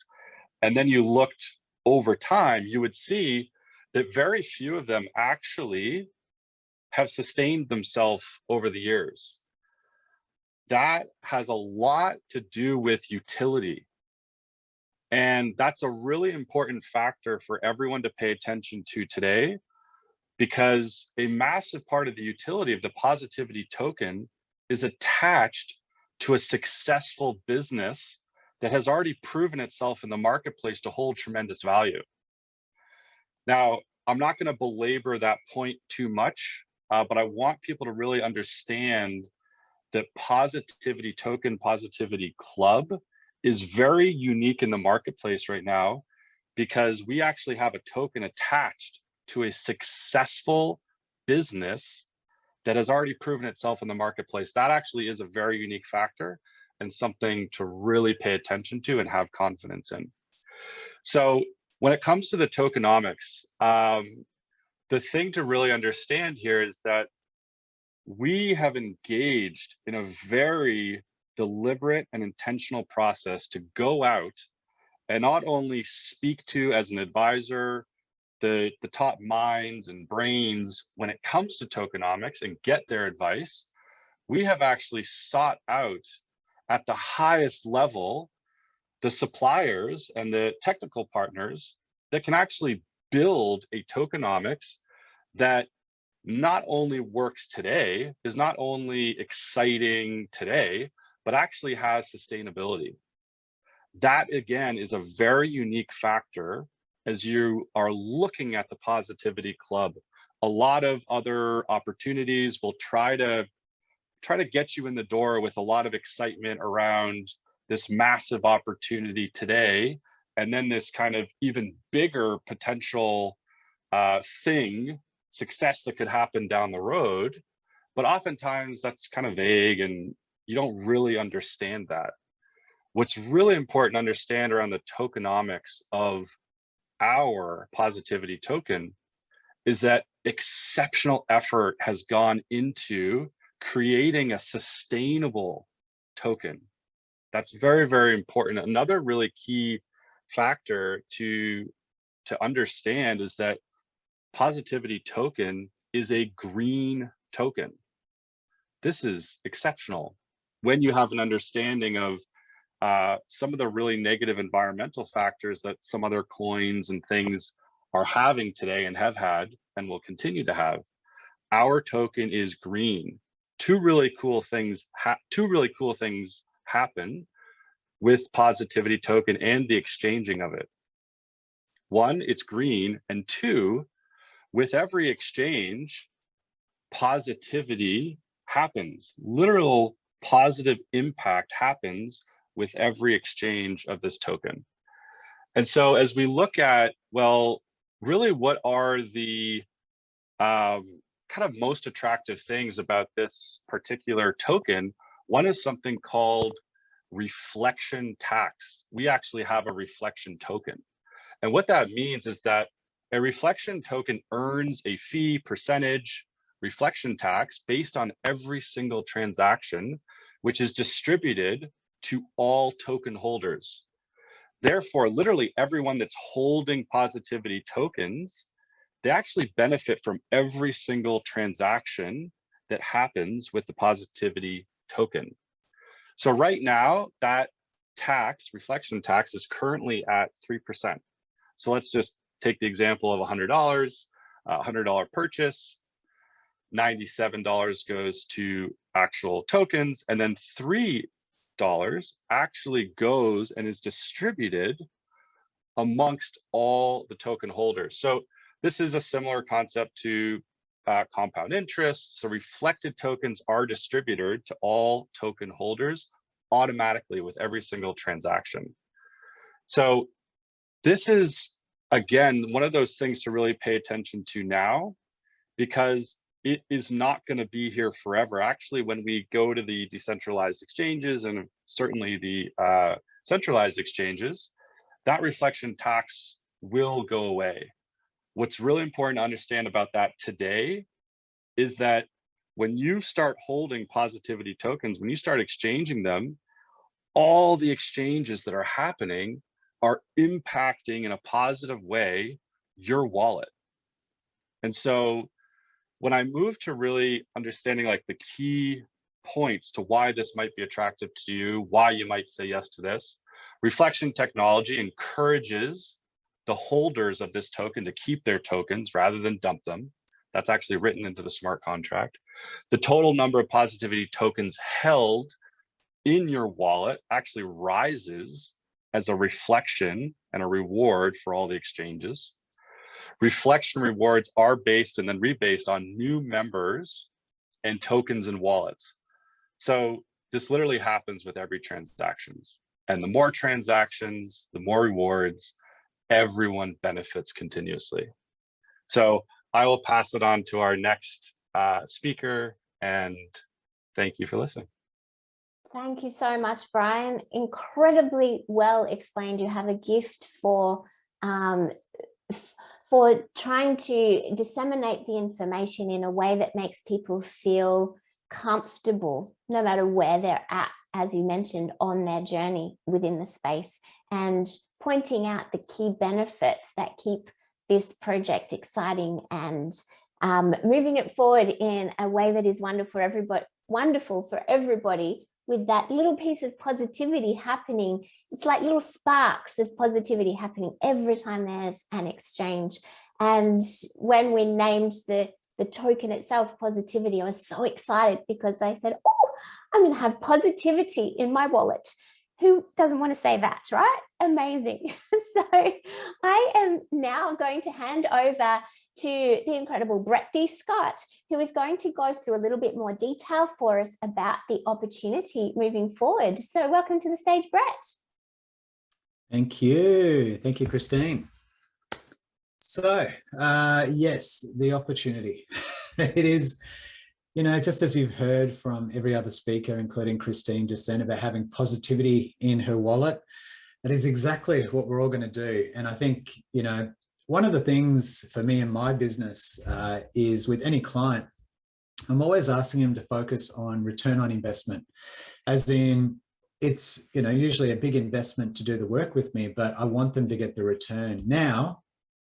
and then you looked over time, you would see that very few of them actually have sustained themselves over the years. That has a lot to do with utility. And that's a really important factor for everyone to pay attention to today, because a massive part of the utility of the Positivity Token is attached to a successful business that has already proven itself in the marketplace to hold tremendous value. Now, I'm not going to belabor that point too much, but I want people to really understand that Positivity Token, Positivity Club is very unique in the marketplace right now, because we actually have a token attached to a successful business that has already proven itself in the marketplace. That actually is a very unique factor and something to really pay attention to and have confidence in. So when it comes to the tokenomics, the thing to really understand here is that we have engaged in a very deliberate and intentional process to go out and not only speak to, as an advisor, the top minds and brains when it comes to tokenomics and get their advice. We have actually sought out at the highest level the suppliers and the technical partners that can actually build a tokenomics that not only works today, is not only exciting today, but actually has sustainability. That again is a very unique factor as you are looking at the Positivity Club. A lot of other opportunities will try to get you in the door with a lot of excitement around this massive opportunity today, and then this kind of even bigger potential success that could happen down the road. But oftentimes that's kind of vague and you don't really understand that. What's really important to understand around the tokenomics of our positivity token is that exceptional effort has gone into creating a sustainable token. That's very, very important. Another really key factor to understand is that positivity token is a green token. This is exceptional. When you have an understanding of some of the really negative environmental factors that some other coins and things are having today and have had and will continue to have, our token is green. Two really cool things happen with positivity token and the exchanging of it. One, it's green, and two, with every exchange, positivity happens. Literal positive impact happens with every exchange of this token. And so as we look at, well, really what are the kind of most attractive things about this particular token, one is something called reflection tax. We actually have a reflection token. And what that means is that a reflection token earns a fee percentage reflection tax based on every single transaction, which is distributed to all token holders. Therefore, literally everyone that's holding positivity tokens, they actually benefit from every single transaction that happens with the positivity token. So right now, that tax, reflection tax, is currently at 3%. So let's just take the example of $100, $100 purchase, $97 goes to actual tokens, and then $3 actually goes and is distributed amongst all the token holders. So this is a similar concept to compound interest. So reflected tokens are distributed to all token holders automatically with every single transaction. So this is, again, one of those things to really pay attention to now, because it is not going to be here forever. Actually, when we go to the decentralized exchanges and certainly the centralized exchanges, that reflection tax will go away. What's really important to understand about that today is that when you start holding positivity tokens, when you start exchanging them, all the exchanges that are happening are impacting in a positive way your wallet. And so when I move to really understanding like the key points to why this might be attractive to you, why you might say yes to this, reflection technology encourages the holders of this token to keep their tokens rather than dump them. That's actually written into the smart contract. The total number of positivity tokens held in your wallet actually rises as a reflection and a reward for all the exchanges. Reflection rewards are based and then rebased on new members and tokens and wallets. So this literally happens with every transactions. And the more transactions, the more rewards, everyone benefits continuously. So I will pass it on to our next speaker, and thank you for listening. Thank you so much, Brian. Incredibly well explained. You have a gift for trying to disseminate the information in a way that makes people feel comfortable, no matter where they're at, as you mentioned, on their journey within the space, and pointing out the key benefits that keep this project exciting and moving it forward in a way that is wonderful for everybody, with that little piece of positivity happening. It's like little sparks of positivity happening every time there's an exchange. And when we named the token itself positivity, I was so excited because I said, oh, I'm going to have positivity in my wallet. Who doesn't want to say that, right? Amazing. So I am now going to hand over to the incredible Brett D. Scott, who is going to go through a little bit more detail for us about the opportunity moving forward. So welcome to the stage, Brett. Thank you. Thank you, Christine. So yes, the opportunity. It is you know, just as you've heard from every other speaker, including Christine just then, about having positivity in her wallet, that is exactly what we're all going to do. And I think, you know, one of the things for me in my business is with any client, I'm always asking them to focus on return on investment, as in it's, you know, usually a big investment to do the work with me, but I want them to get the return. Now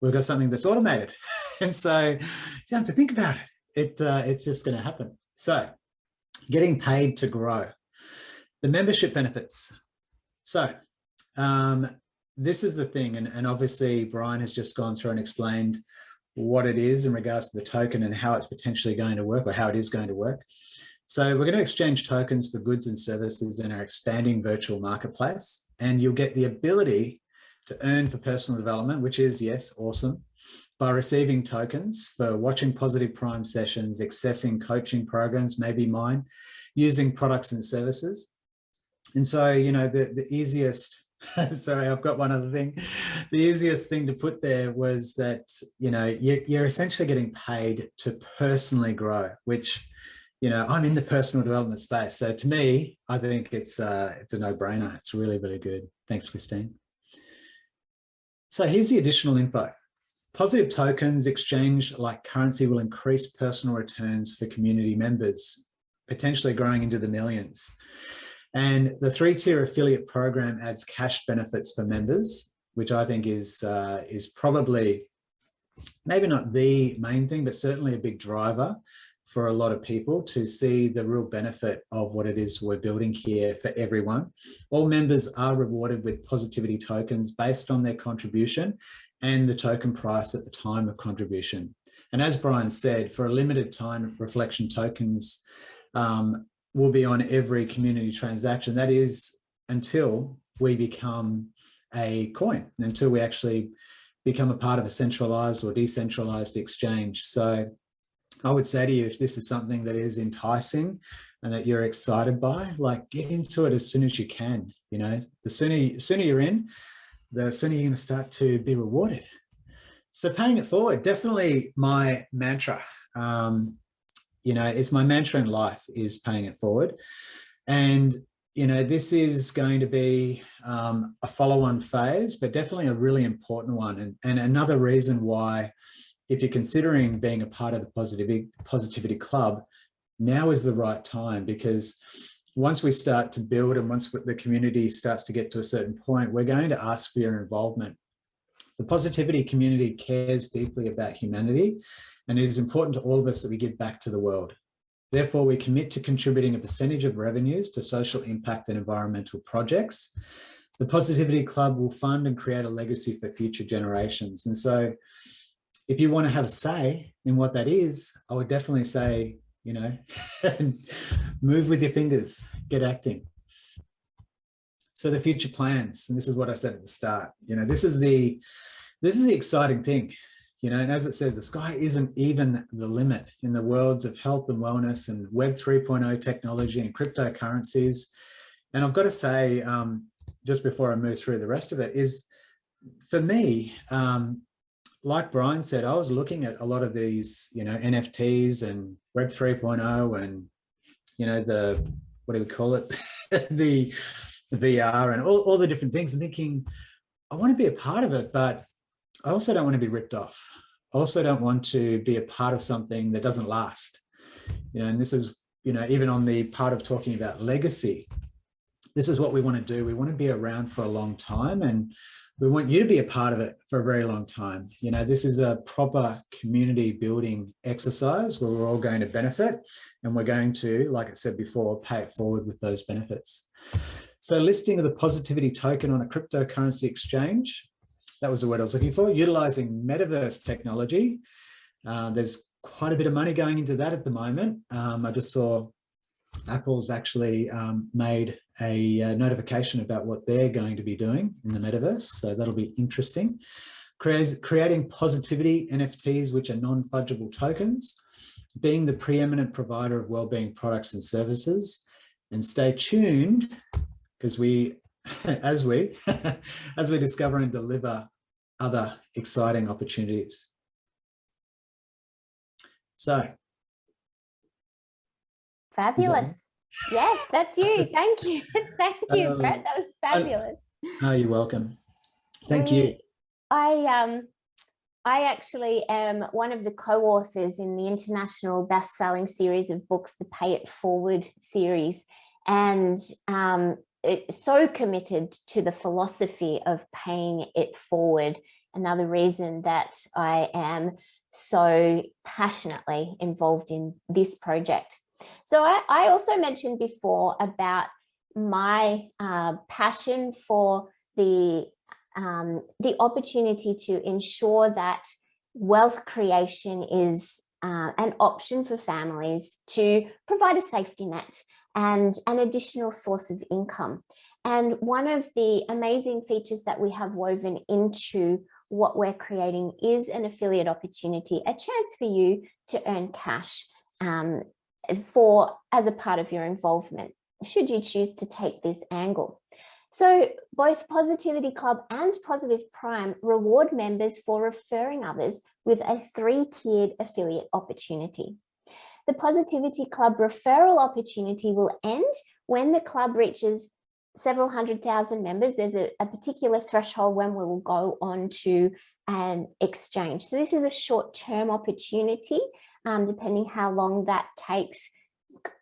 we've got something that's automated. And so you don't have to think about it. It's just going to happen. So getting paid to grow, the membership benefits. So this is the thing. And obviously Brian has just gone through and explained what it is in regards to the token and how it's potentially going to work, or how it is going to work. So we're going to exchange tokens for goods and services in our expanding virtual marketplace, and you'll get the ability to earn for personal development, which is, yes, awesome, by receiving tokens for watching Positive Prime sessions, accessing coaching programs, maybe mine, using products and services. And so, you know, the easiest, sorry, I've got one other thing. The easiest thing to put there was that, you know, you're essentially getting paid to personally grow, which, you know, I'm in the personal development space. So to me, I think it's a no-brainer. It's really, really good. Thanks, Christine. So here's the additional info. Positive tokens exchanged like currency will increase personal returns for community members, potentially growing into the millions. And the 3-tier affiliate program adds cash benefits for members, which I think is probably maybe not the main thing, but certainly a big driver for a lot of people to see the real benefit of what it is we're building here for everyone. All members are rewarded with positivity tokens based on their contribution and the token price at the time of contribution. And as Brian said, for a limited time, reflection tokens will be on every community transaction. That is until we become a coin, until we actually become a part of a centralized or decentralized exchange. So I would say to you, if this is something that is enticing and that you're excited by, like, get into it as soon as you can. You know, the sooner you're in, the sooner you're going to start to be rewarded. So paying it forward, definitely my mantra. You know, it's my mantra in life is paying it forward. And, you know, this is going to be a follow-on phase, but definitely a really important one. And another reason why, if you're considering being a part of the Positivity Club, now is the right time, because once we start to build and once the community starts to get to a certain point, we're going to ask for your involvement. The positivity community cares deeply about humanity, and it is important to all of us that we give back to the world. Therefore, we commit to contributing a percentage of revenues to social impact and environmental projects. The Positivity Club will fund and create a legacy for future generations. And so if you want to have a say in what that is, I would definitely say, you know, move with your fingers, get acting. So the future plans, and this is what I said at the start, you know, this is the exciting thing, you know, and as it says, the sky isn't even the limit in the worlds of health and wellness and Web 3.0 technology and cryptocurrencies. And I've got to say, just before I move through the rest of it, is for me, like Brian said, I was looking at a lot of these, you know, NFTs and Web 3.0 and, you know, what do we call it? the VR and all the different things, and thinking, I want to be a part of it, but I also don't want to be ripped off. I also don't want to be a part of something that doesn't last. You know, and this is, you know, even on the part of talking about legacy, this is what we want to do. We want to be around for a long time, and we want you to be a part of it for a very long time. You know, this is a proper community building exercise where we're all going to benefit, and we're going to, like I said before, pay it forward with those benefits. So listing of the positivity token on a cryptocurrency exchange, that was the word I was looking for, utilizing metaverse technology. There's quite a bit of money going into that at the moment. I just saw Apple's actually made a notification about what they're going to be doing in the metaverse. So that'll be interesting. Creating positivity NFTs, which are non-fungible tokens, being the preeminent provider of wellbeing products and services. And stay tuned, because as we discover and deliver other exciting opportunities. So Fabulous. Yes, that's you. Thank you. Thank you, Brett. That was fabulous. Oh, you're welcome. Thank you. I actually am one of the co-authors in the international best-selling series of books, the Pay It Forward series, and so committed to the philosophy of paying it forward. Another reason that I am so passionately involved in this project. So I also mentioned before about my passion for the opportunity to ensure that wealth creation is an option for families to provide a safety net and an additional source of income. And one of the amazing features that we have woven into what we're creating is an affiliate opportunity, a chance for you to earn cash as a part of your involvement, should you choose to take this angle. So both Positivity Club and Positive Prime reward members for referring others with a 3-tiered affiliate opportunity. The Positivity Club referral opportunity will end when the club reaches several 100,000 members. There's a particular threshold when we will go on to an exchange. So this is a short-term opportunity, depending how long that takes.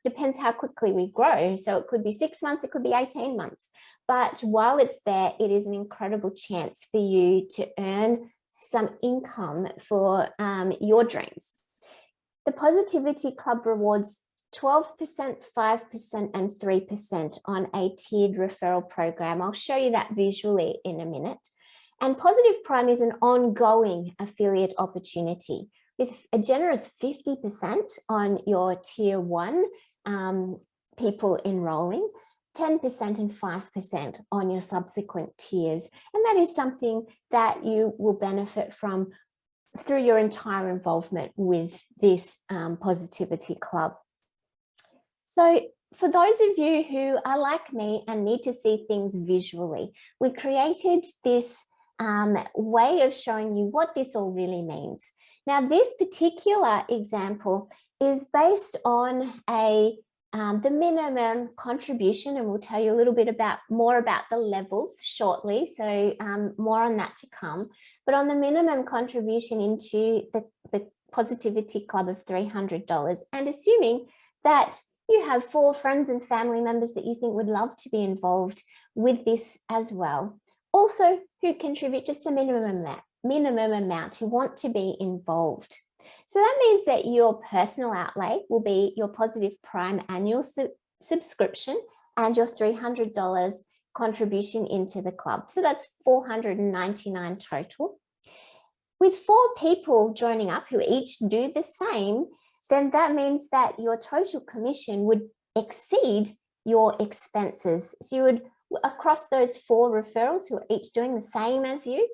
Depends how quickly we grow. So it could be 6 months, it could be 18 months. But while it's there, it is an incredible chance for you to earn some income for your dreams. The Positivity Club rewards 12%, 5%, and 3% on a tiered referral program. I'll show you that visually in a minute. And Positive Prime is an ongoing affiliate opportunity with a generous 50% on your tier 1 people enrolling, 10% and 5% on your subsequent tiers. And that is something that you will benefit from through your entire involvement with this Positivity Club. So for those of you who are like me and need to see things visually, we created this way of showing you what this all really means. Now, this particular example is based on the minimum contribution, and we'll tell you a little bit more about the levels shortly, so more on that to come. But on the minimum contribution into the Positivity Club of $300, and assuming that you have 4 friends and family members that you think would love to be involved with this as well, also who contribute just the minimum amount, who want to be involved. So that means that your personal outlay will be your Positive Prime annual subscription and your $300 contribution into the club. So that's $499 total. With 4 people joining up who each do the same, then that means that your total commission would exceed your expenses. So you would, across those 4 referrals who are each doing the same as you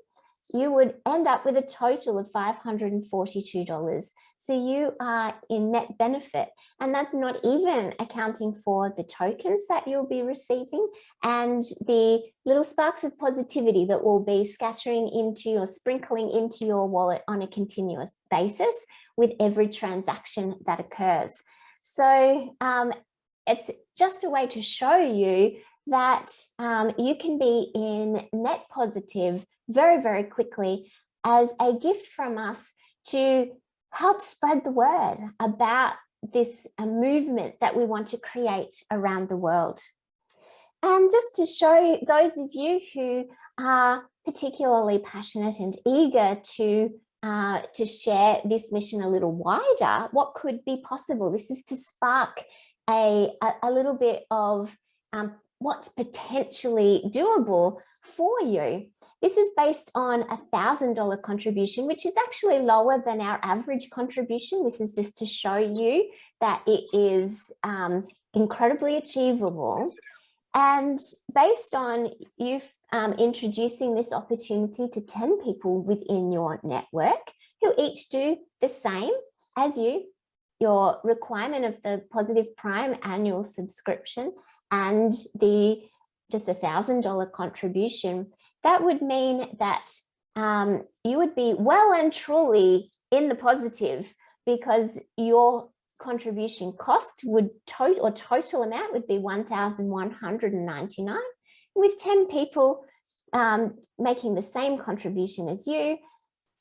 would end up with a total of $542. So you are in net benefit, and that's not even accounting for the tokens that you'll be receiving and the little sparks of positivity that will be scattering into or sprinkling into your wallet on a continuous basis with every transaction that occurs. So it's just a way to show you that you can be in net positive very, very quickly as a gift from us to help spread the word about this movement that we want to create around the world. And just to show those of you who are particularly passionate and eager to share this mission a little wider, what could be possible? This is to spark a little bit of what's potentially doable for you. This is based on a $1,000 contribution, which is actually lower than our average contribution. This is just to show you that it is incredibly achievable. And based on you introducing this opportunity to 10 people within your network who each do the same as you, your requirement of the Positive Prime annual subscription and just a $1,000 contribution, that would mean that you would be well and truly in the positive, because your contribution cost would total amount would be $1,199. With 10 people making the same contribution as you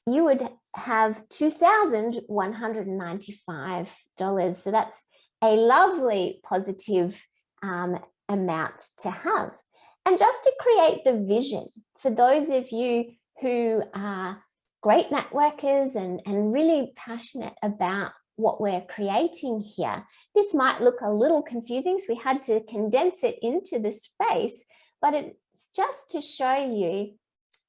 would have $2,195. So that's a lovely positive amount to have. And just to create the vision for those of you who are great networkers and really passionate about what we're creating here, this might look a little confusing, so we had to condense it into the space, but it's just to show you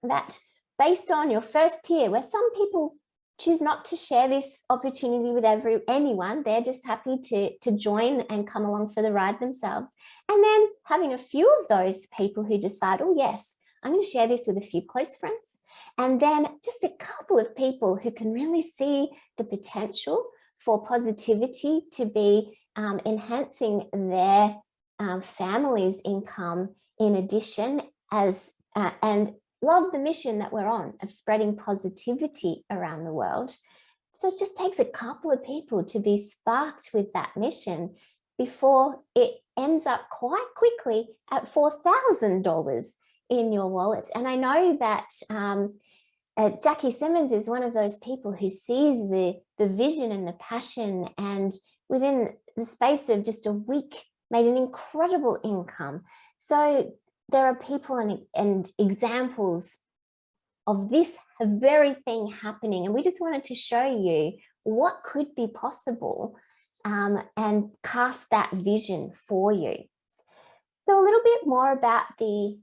that based on your first tier, where some people choose not to share this opportunity with anyone, they're just happy to join and come along for the ride themselves. And then having a few of those people who decide, oh yes, I'm going to share this with a few close friends. And then just a couple of people who can really see the potential for positivity to be enhancing their family's income in addition, and love the mission that we're on of spreading positivity around the world. So it just takes a couple of people to be sparked with that mission before it ends up quite quickly at $4,000 in your wallet. And I know that Jackie Simmons is one of those people who sees the vision and the passion, and within the space of just a week made an incredible income. So there are people and examples of this very thing happening, and we just wanted to show you what could be possible and cast that vision for you. So a little bit more about the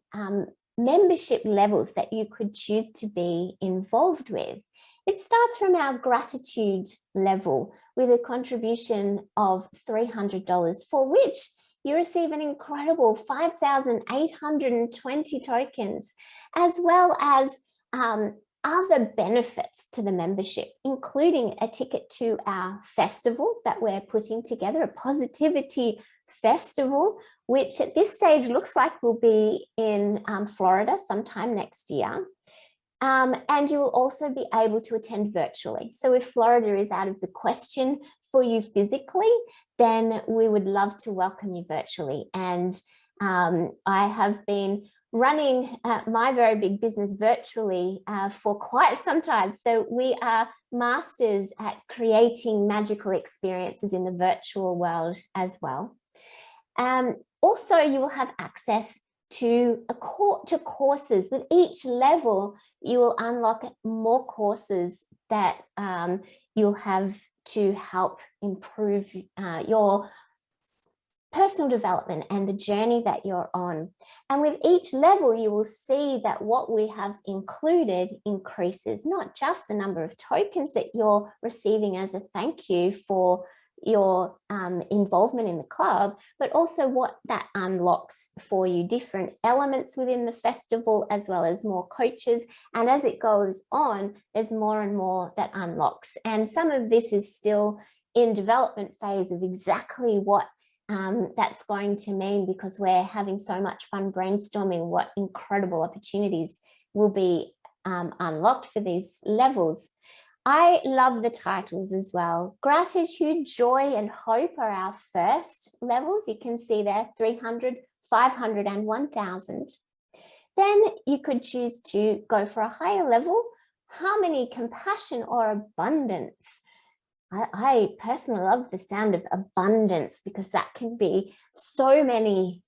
membership levels that you could choose to be involved with. It starts from our gratitude level with a contribution of $300, for which you receive an incredible 5,820 tokens, as well as other benefits to the membership, including a ticket to our festival that we're putting together, a positivity festival, which at this stage looks like will be in Florida sometime next year. And you will also be able to attend virtually. So if Florida is out of the question for you physically, then we would love to welcome you virtually. And I have been running my very big business virtually for quite some time. So we are masters at creating magical experiences in the virtual world as well. Also, you will have access to courses. With each level, you will unlock more courses that you'll have to help improve your personal development and the journey that you're on. And with each level, you will see that what we have included increases, not just the number of tokens that you're receiving as a thank you for your involvement in the club, but also what that unlocks for you, different elements within the festival, as well as more coaches. And as it goes on, there's more and more that unlocks. And some of this is still in development phase of exactly what that's going to mean, because we're having so much fun brainstorming what incredible opportunities will be unlocked for these levels. I love the titles as well. Gratitude, joy, and hope are our first levels. You can see there 300, 500, and 1,000. Then you could choose to go for a higher level, harmony, compassion, or abundance. I personally love the sound of abundance, because that can be so many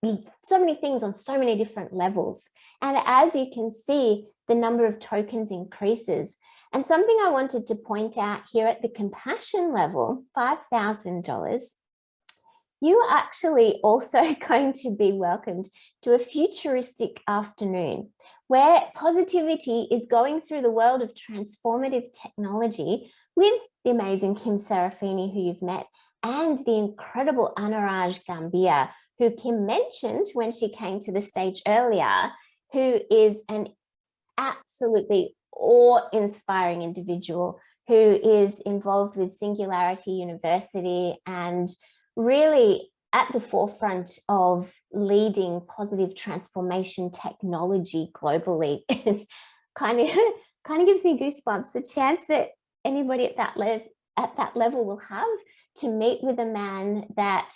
things on so many different levels. And as you can see, the number of tokens increases. And something I wanted to point out here at the compassion level, $5,000, you are actually also going to be welcomed to a futuristic afternoon where positivity is going through the world of transformative technology with the amazing Kim Serafini, who you've met, and the incredible Anuraj Gambhir, who Kim mentioned when she came to the stage earlier, who is an absolutely awe-inspiring individual who is involved with Singularity University and really at the forefront of leading positive transformation technology globally. kind of gives me goosebumps. The chance that anybody at at that level will have to meet with a man that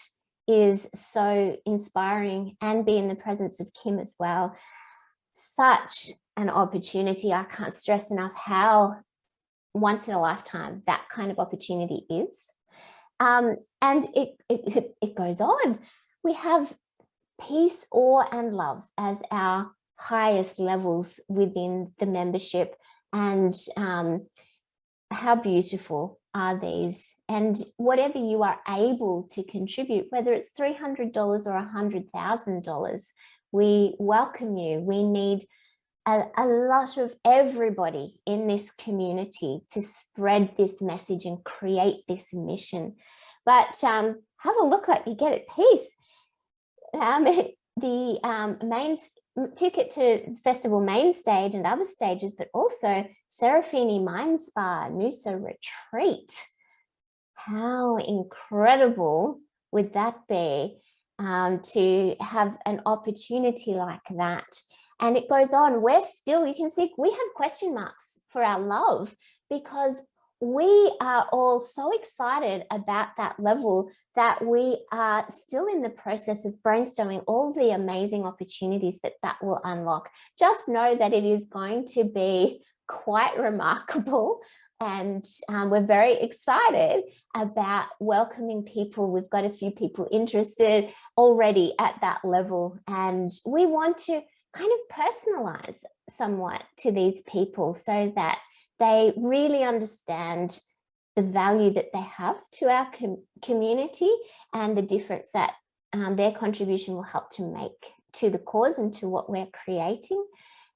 is so inspiring and be in the presence of Kim as well. Such an opportunity. I can't stress enough how once in a lifetime that kind of opportunity is. And it goes on. We have peace, awe, and love as our highest levels within the membership. And how beautiful are these? And whatever you are able to contribute, whether it's $300 or $100,000, we welcome you. We need a lot of everybody in this community to spread this message and create this mission. But have a look at you get at peace. The main ticket to festival main stage and other stages, but also Serafini Mind Spa, Noosa Retreat. How incredible would that be to have an opportunity like that? And it goes on. We're still, you can see, we have question marks for our love because we are all so excited about that level that we are still in the process of brainstorming all the amazing opportunities that that will unlock. Just know that it is going to be quite remarkable. And we're very excited about welcoming people. We've got a few people interested already at that level. And we want to kind of personalize somewhat to these people so that they really understand the value that they have to our community and the difference that their contribution will help to make to the cause and to what we're creating.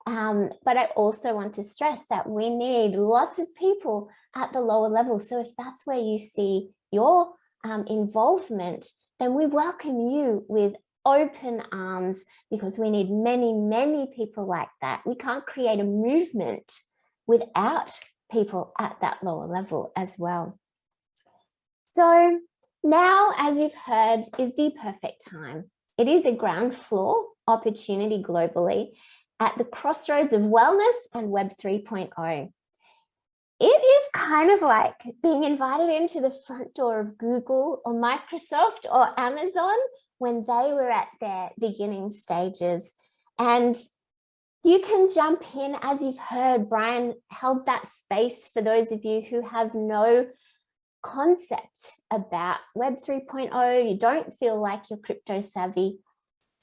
But I also want to stress that we need lots of people at the lower level. So if that's where you see your involvement, then we welcome you with open arms because we need many, many people like that. We can't create a movement without people at that lower level as well. So now, as you've heard, is the perfect time. It is a ground floor opportunity globally at the crossroads of wellness and Web 3.0. It is kind of like being invited into the front door of Google or Microsoft or Amazon when they were at their beginning stages. And you can jump in, as you've heard, Brian held that space for those of you who have no concept about Web 3.0, you don't feel like you're crypto savvy.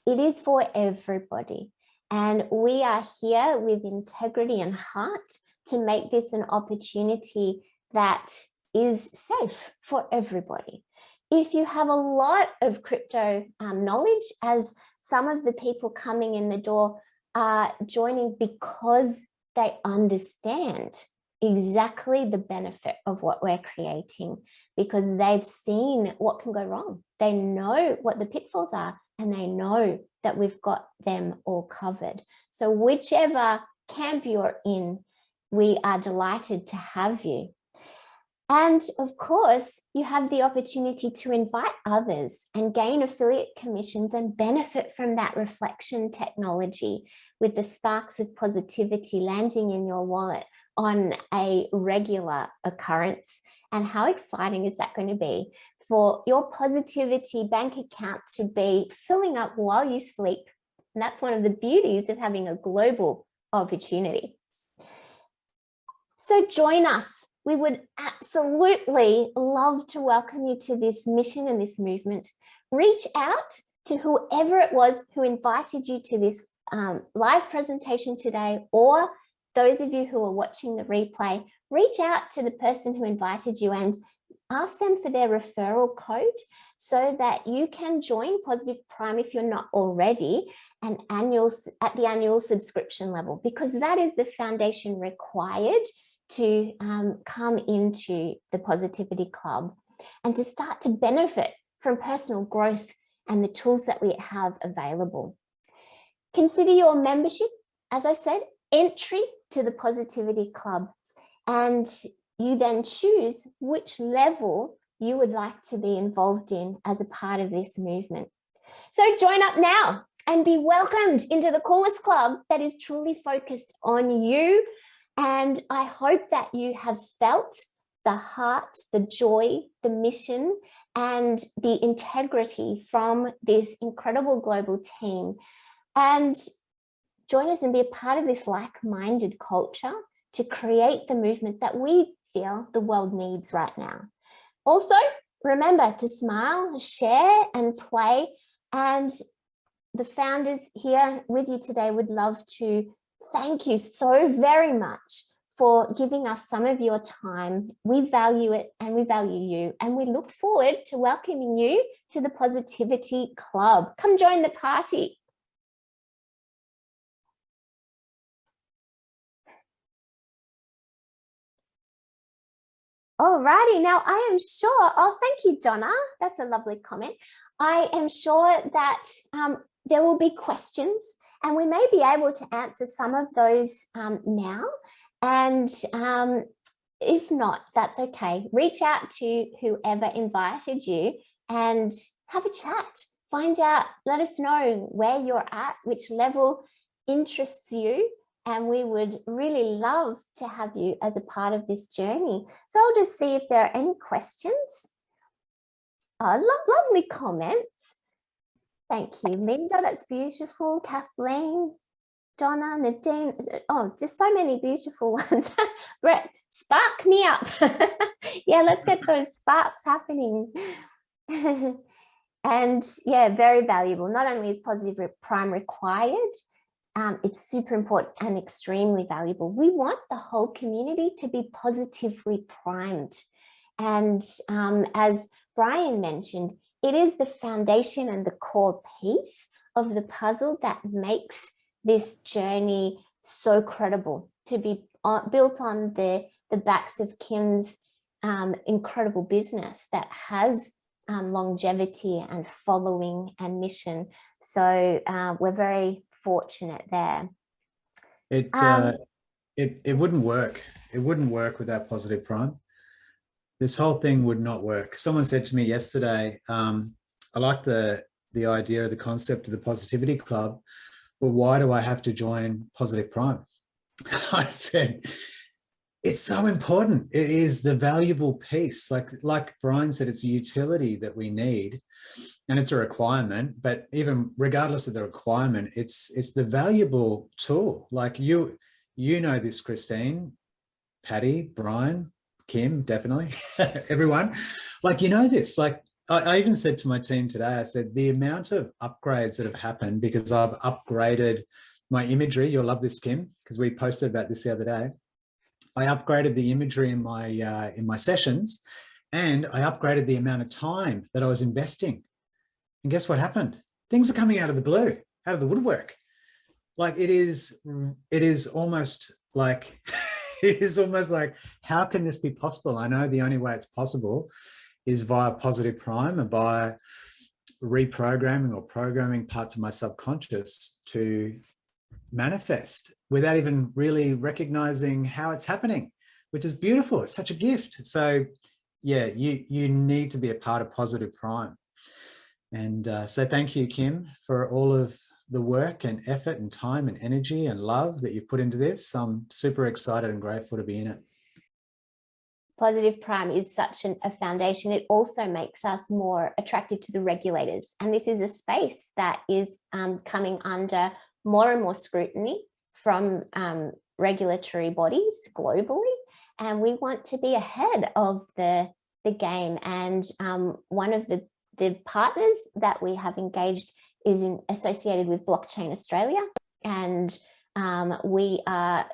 It is for everybody. And we are here with integrity and heart to make this an opportunity that is safe for everybody. If you have a lot of crypto knowledge, as some of the people coming in the door are joining because they understand exactly the benefit of what we're creating, because they've seen what can go wrong. They know what the pitfalls are, and they know that we've got them all covered. So whichever camp you're in, we are delighted to have you. And of course, you have the opportunity to invite others and gain affiliate commissions and benefit from that reflection technology with the sparks of positivity landing in your wallet on a regular occurrence. And how exciting is that going to be for your positivity bank account to be filling up while you sleep? And that's one of the beauties of having a global opportunity. So join us. We would absolutely love to welcome you to this mission and this movement. Reach out to whoever it was who invited you to this live presentation today, or those of you who are watching the replay, reach out to the person who invited you and ask them for their referral code so that you can join Positive Prime if you're not already at the annual subscription level, because that is the foundation required to come into the Positivity Club and to start to benefit from personal growth and the tools that we have available. Consider your membership, as I said, entry to the Positivity Club, and you then choose which level you would like to be involved in as a part of this movement. So join up now and be welcomed into the coolest club that is truly focused on you. And I hope that you have felt the heart, the joy, the mission, and the integrity from this incredible global team. And join us and be a part of this like-minded culture to create the movement that we feel the world needs right now. Also, remember to smile, share, and play. And the founders here with you today would love to thank you so very much for giving us some of your time. We value it and we value you, and we look forward to welcoming you to the Positivity Club. Come join the party. Alrighty, now I am sure, oh, thank you, Donna. That's a lovely comment. I am sure that there will be questions, and we may be able to answer some of those now. And if not, that's okay. Reach out to whoever invited you and have a chat. Find out, let us know where you're at, which level interests you. And we would really love to have you as a part of this journey. So I'll just see if there are any questions. Oh, lovely comments. Thank you, Linda. That's beautiful. Kathleen, Donna, Nadine. Oh, just so many beautiful ones. Brett, spark me up. Yeah, let's get those sparks happening. And yeah, very valuable. Not only is positive prime required, it's super important and extremely valuable. We want the whole community to be positively primed. And as Brian mentioned, it is the foundation and the core piece of the puzzle that makes this journey so credible, to be built on the backs of Kim's incredible business that has longevity and following and mission. So we're very fortunate there. It wouldn't work. It wouldn't work without positive prime. This whole thing would not work. Someone said to me yesterday, I like the idea of the concept of the Positivity Club, but why do I have to join positive prime? I said, it's so important. It is the valuable piece. Like Brian said, it's a utility that we need. And it's a requirement, but even regardless of the requirement, it's the valuable tool. Like you know this, Christine, Patti, Brian, Kim, definitely, everyone. Like, you know this. Like I even said to my team today, I said the amount of upgrades that have happened because I've upgraded my imagery. You'll love this, Kim, because we posted about this the other day. I upgraded the imagery in my sessions, and I upgraded the amount of time that I was investing. And guess what happened? Things are coming out of the blue, out of the woodwork. Like it is almost like, how can this be possible? I know the only way it's possible is via positive prime and by reprogramming or programming parts of my subconscious to manifest without even really recognizing how it's happening, which is beautiful. It's such a gift. So yeah, you need to be a part of positive prime. And so thank you, Kim, for all of the work and effort and time and energy and love that you've put into this. I'm super excited and grateful to be in it. Positive prime is such a foundation. It also makes us more attractive to the regulators. And this is a space that is coming under more and more scrutiny from regulatory bodies globally. And we want to be ahead of the game. And one of the partners that we have engaged is associated with Blockchain Australia, and we are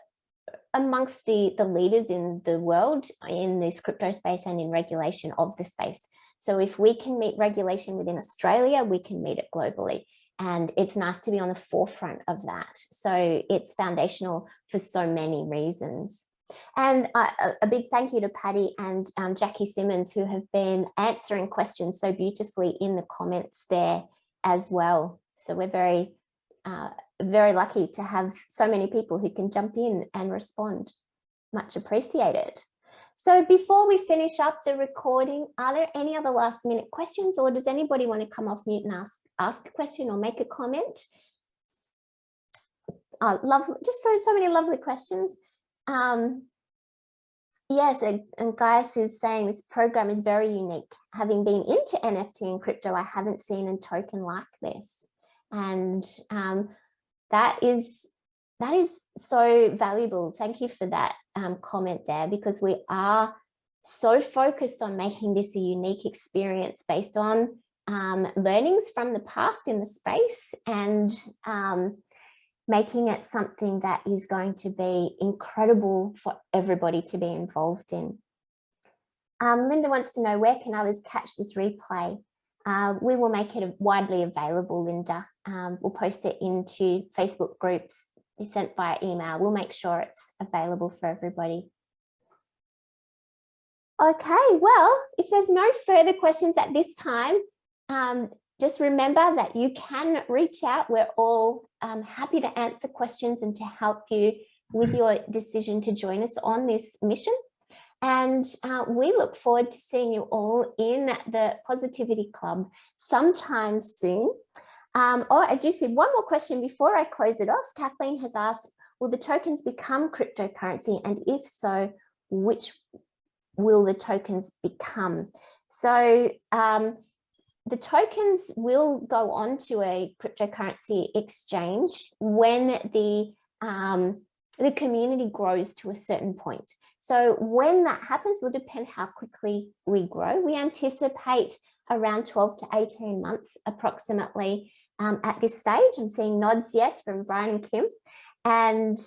amongst the leaders in the world in this crypto space and in regulation of the space. So if we can meet regulation within Australia, we can meet it globally, and it's nice to be on the forefront of that. So it's foundational for so many reasons. And a big thank you to Patti and Jackie Simmons, who have been answering questions so beautifully in the comments there as well. So we're very, very lucky to have so many people who can jump in and respond. Much appreciated. So before we finish up the recording, are there any other last minute questions, or does anybody want to come off mute and ask a question or make a comment? Lovely, just so many lovely questions. Yes, and Gaius is saying this program is very unique. Having been into NFT and crypto, I haven't seen a token like this. And that is so valuable. Thank you for that comment there, because we are so focused on making this a unique experience based on learnings from the past in the space, and making it something that is going to be incredible for everybody to be involved in. Linda wants to know, where can others catch this replay? We will make it widely available, Linda. We'll post it into Facebook groups, be sent via email. We'll make sure it's available for everybody. Okay, well, if there's no further questions at this time, just remember that you can reach out. We're all happy to answer questions and to help you with your decision to join us on this mission. And we look forward to seeing you all in the Positivity Club sometime soon. Oh, I do see one more question before I close it off. Kathleen has asked, will the tokens become cryptocurrency? And if so, which will the tokens become? So the tokens will go on to a cryptocurrency exchange when the community grows to a certain point. So when that happens will depend how quickly we grow. We anticipate around 12 to 18 months approximately at this stage. I'm seeing nods, yes, from Brian and Kim. And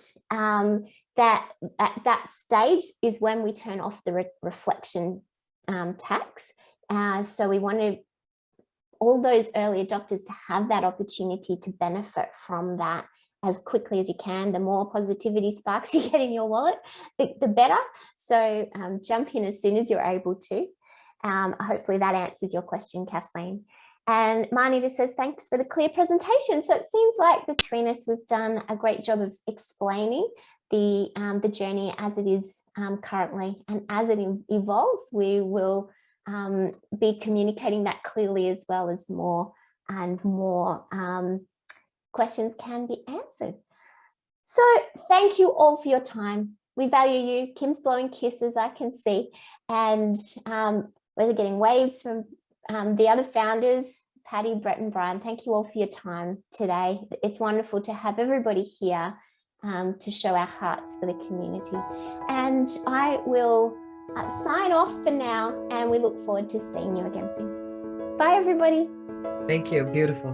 that at that stage is when we turn off the reflection tax. So we want to all those early adopters to have that opportunity to benefit from that as quickly as you can. The more positivity sparks you get in your wallet, the better. So jump in as soon as you're able to. Hopefully that answers your question, Kathleen. And Marnie just says, thanks for the clear presentation. So it seems like between us, we've done a great job of explaining the journey as it is currently. And as it evolves, we will be communicating that clearly, as well as more and more questions can be answered. So thank you all for your time. We value you. Kim's blowing kisses, I can see. And we're getting waves from the other founders, Patti, Brett and Brian. Thank you all for your time today. It's wonderful to have everybody here to show our hearts for the community. And I will sign off for now, and we look forward to seeing you again soon. Bye, everybody. Thank you. Beautiful.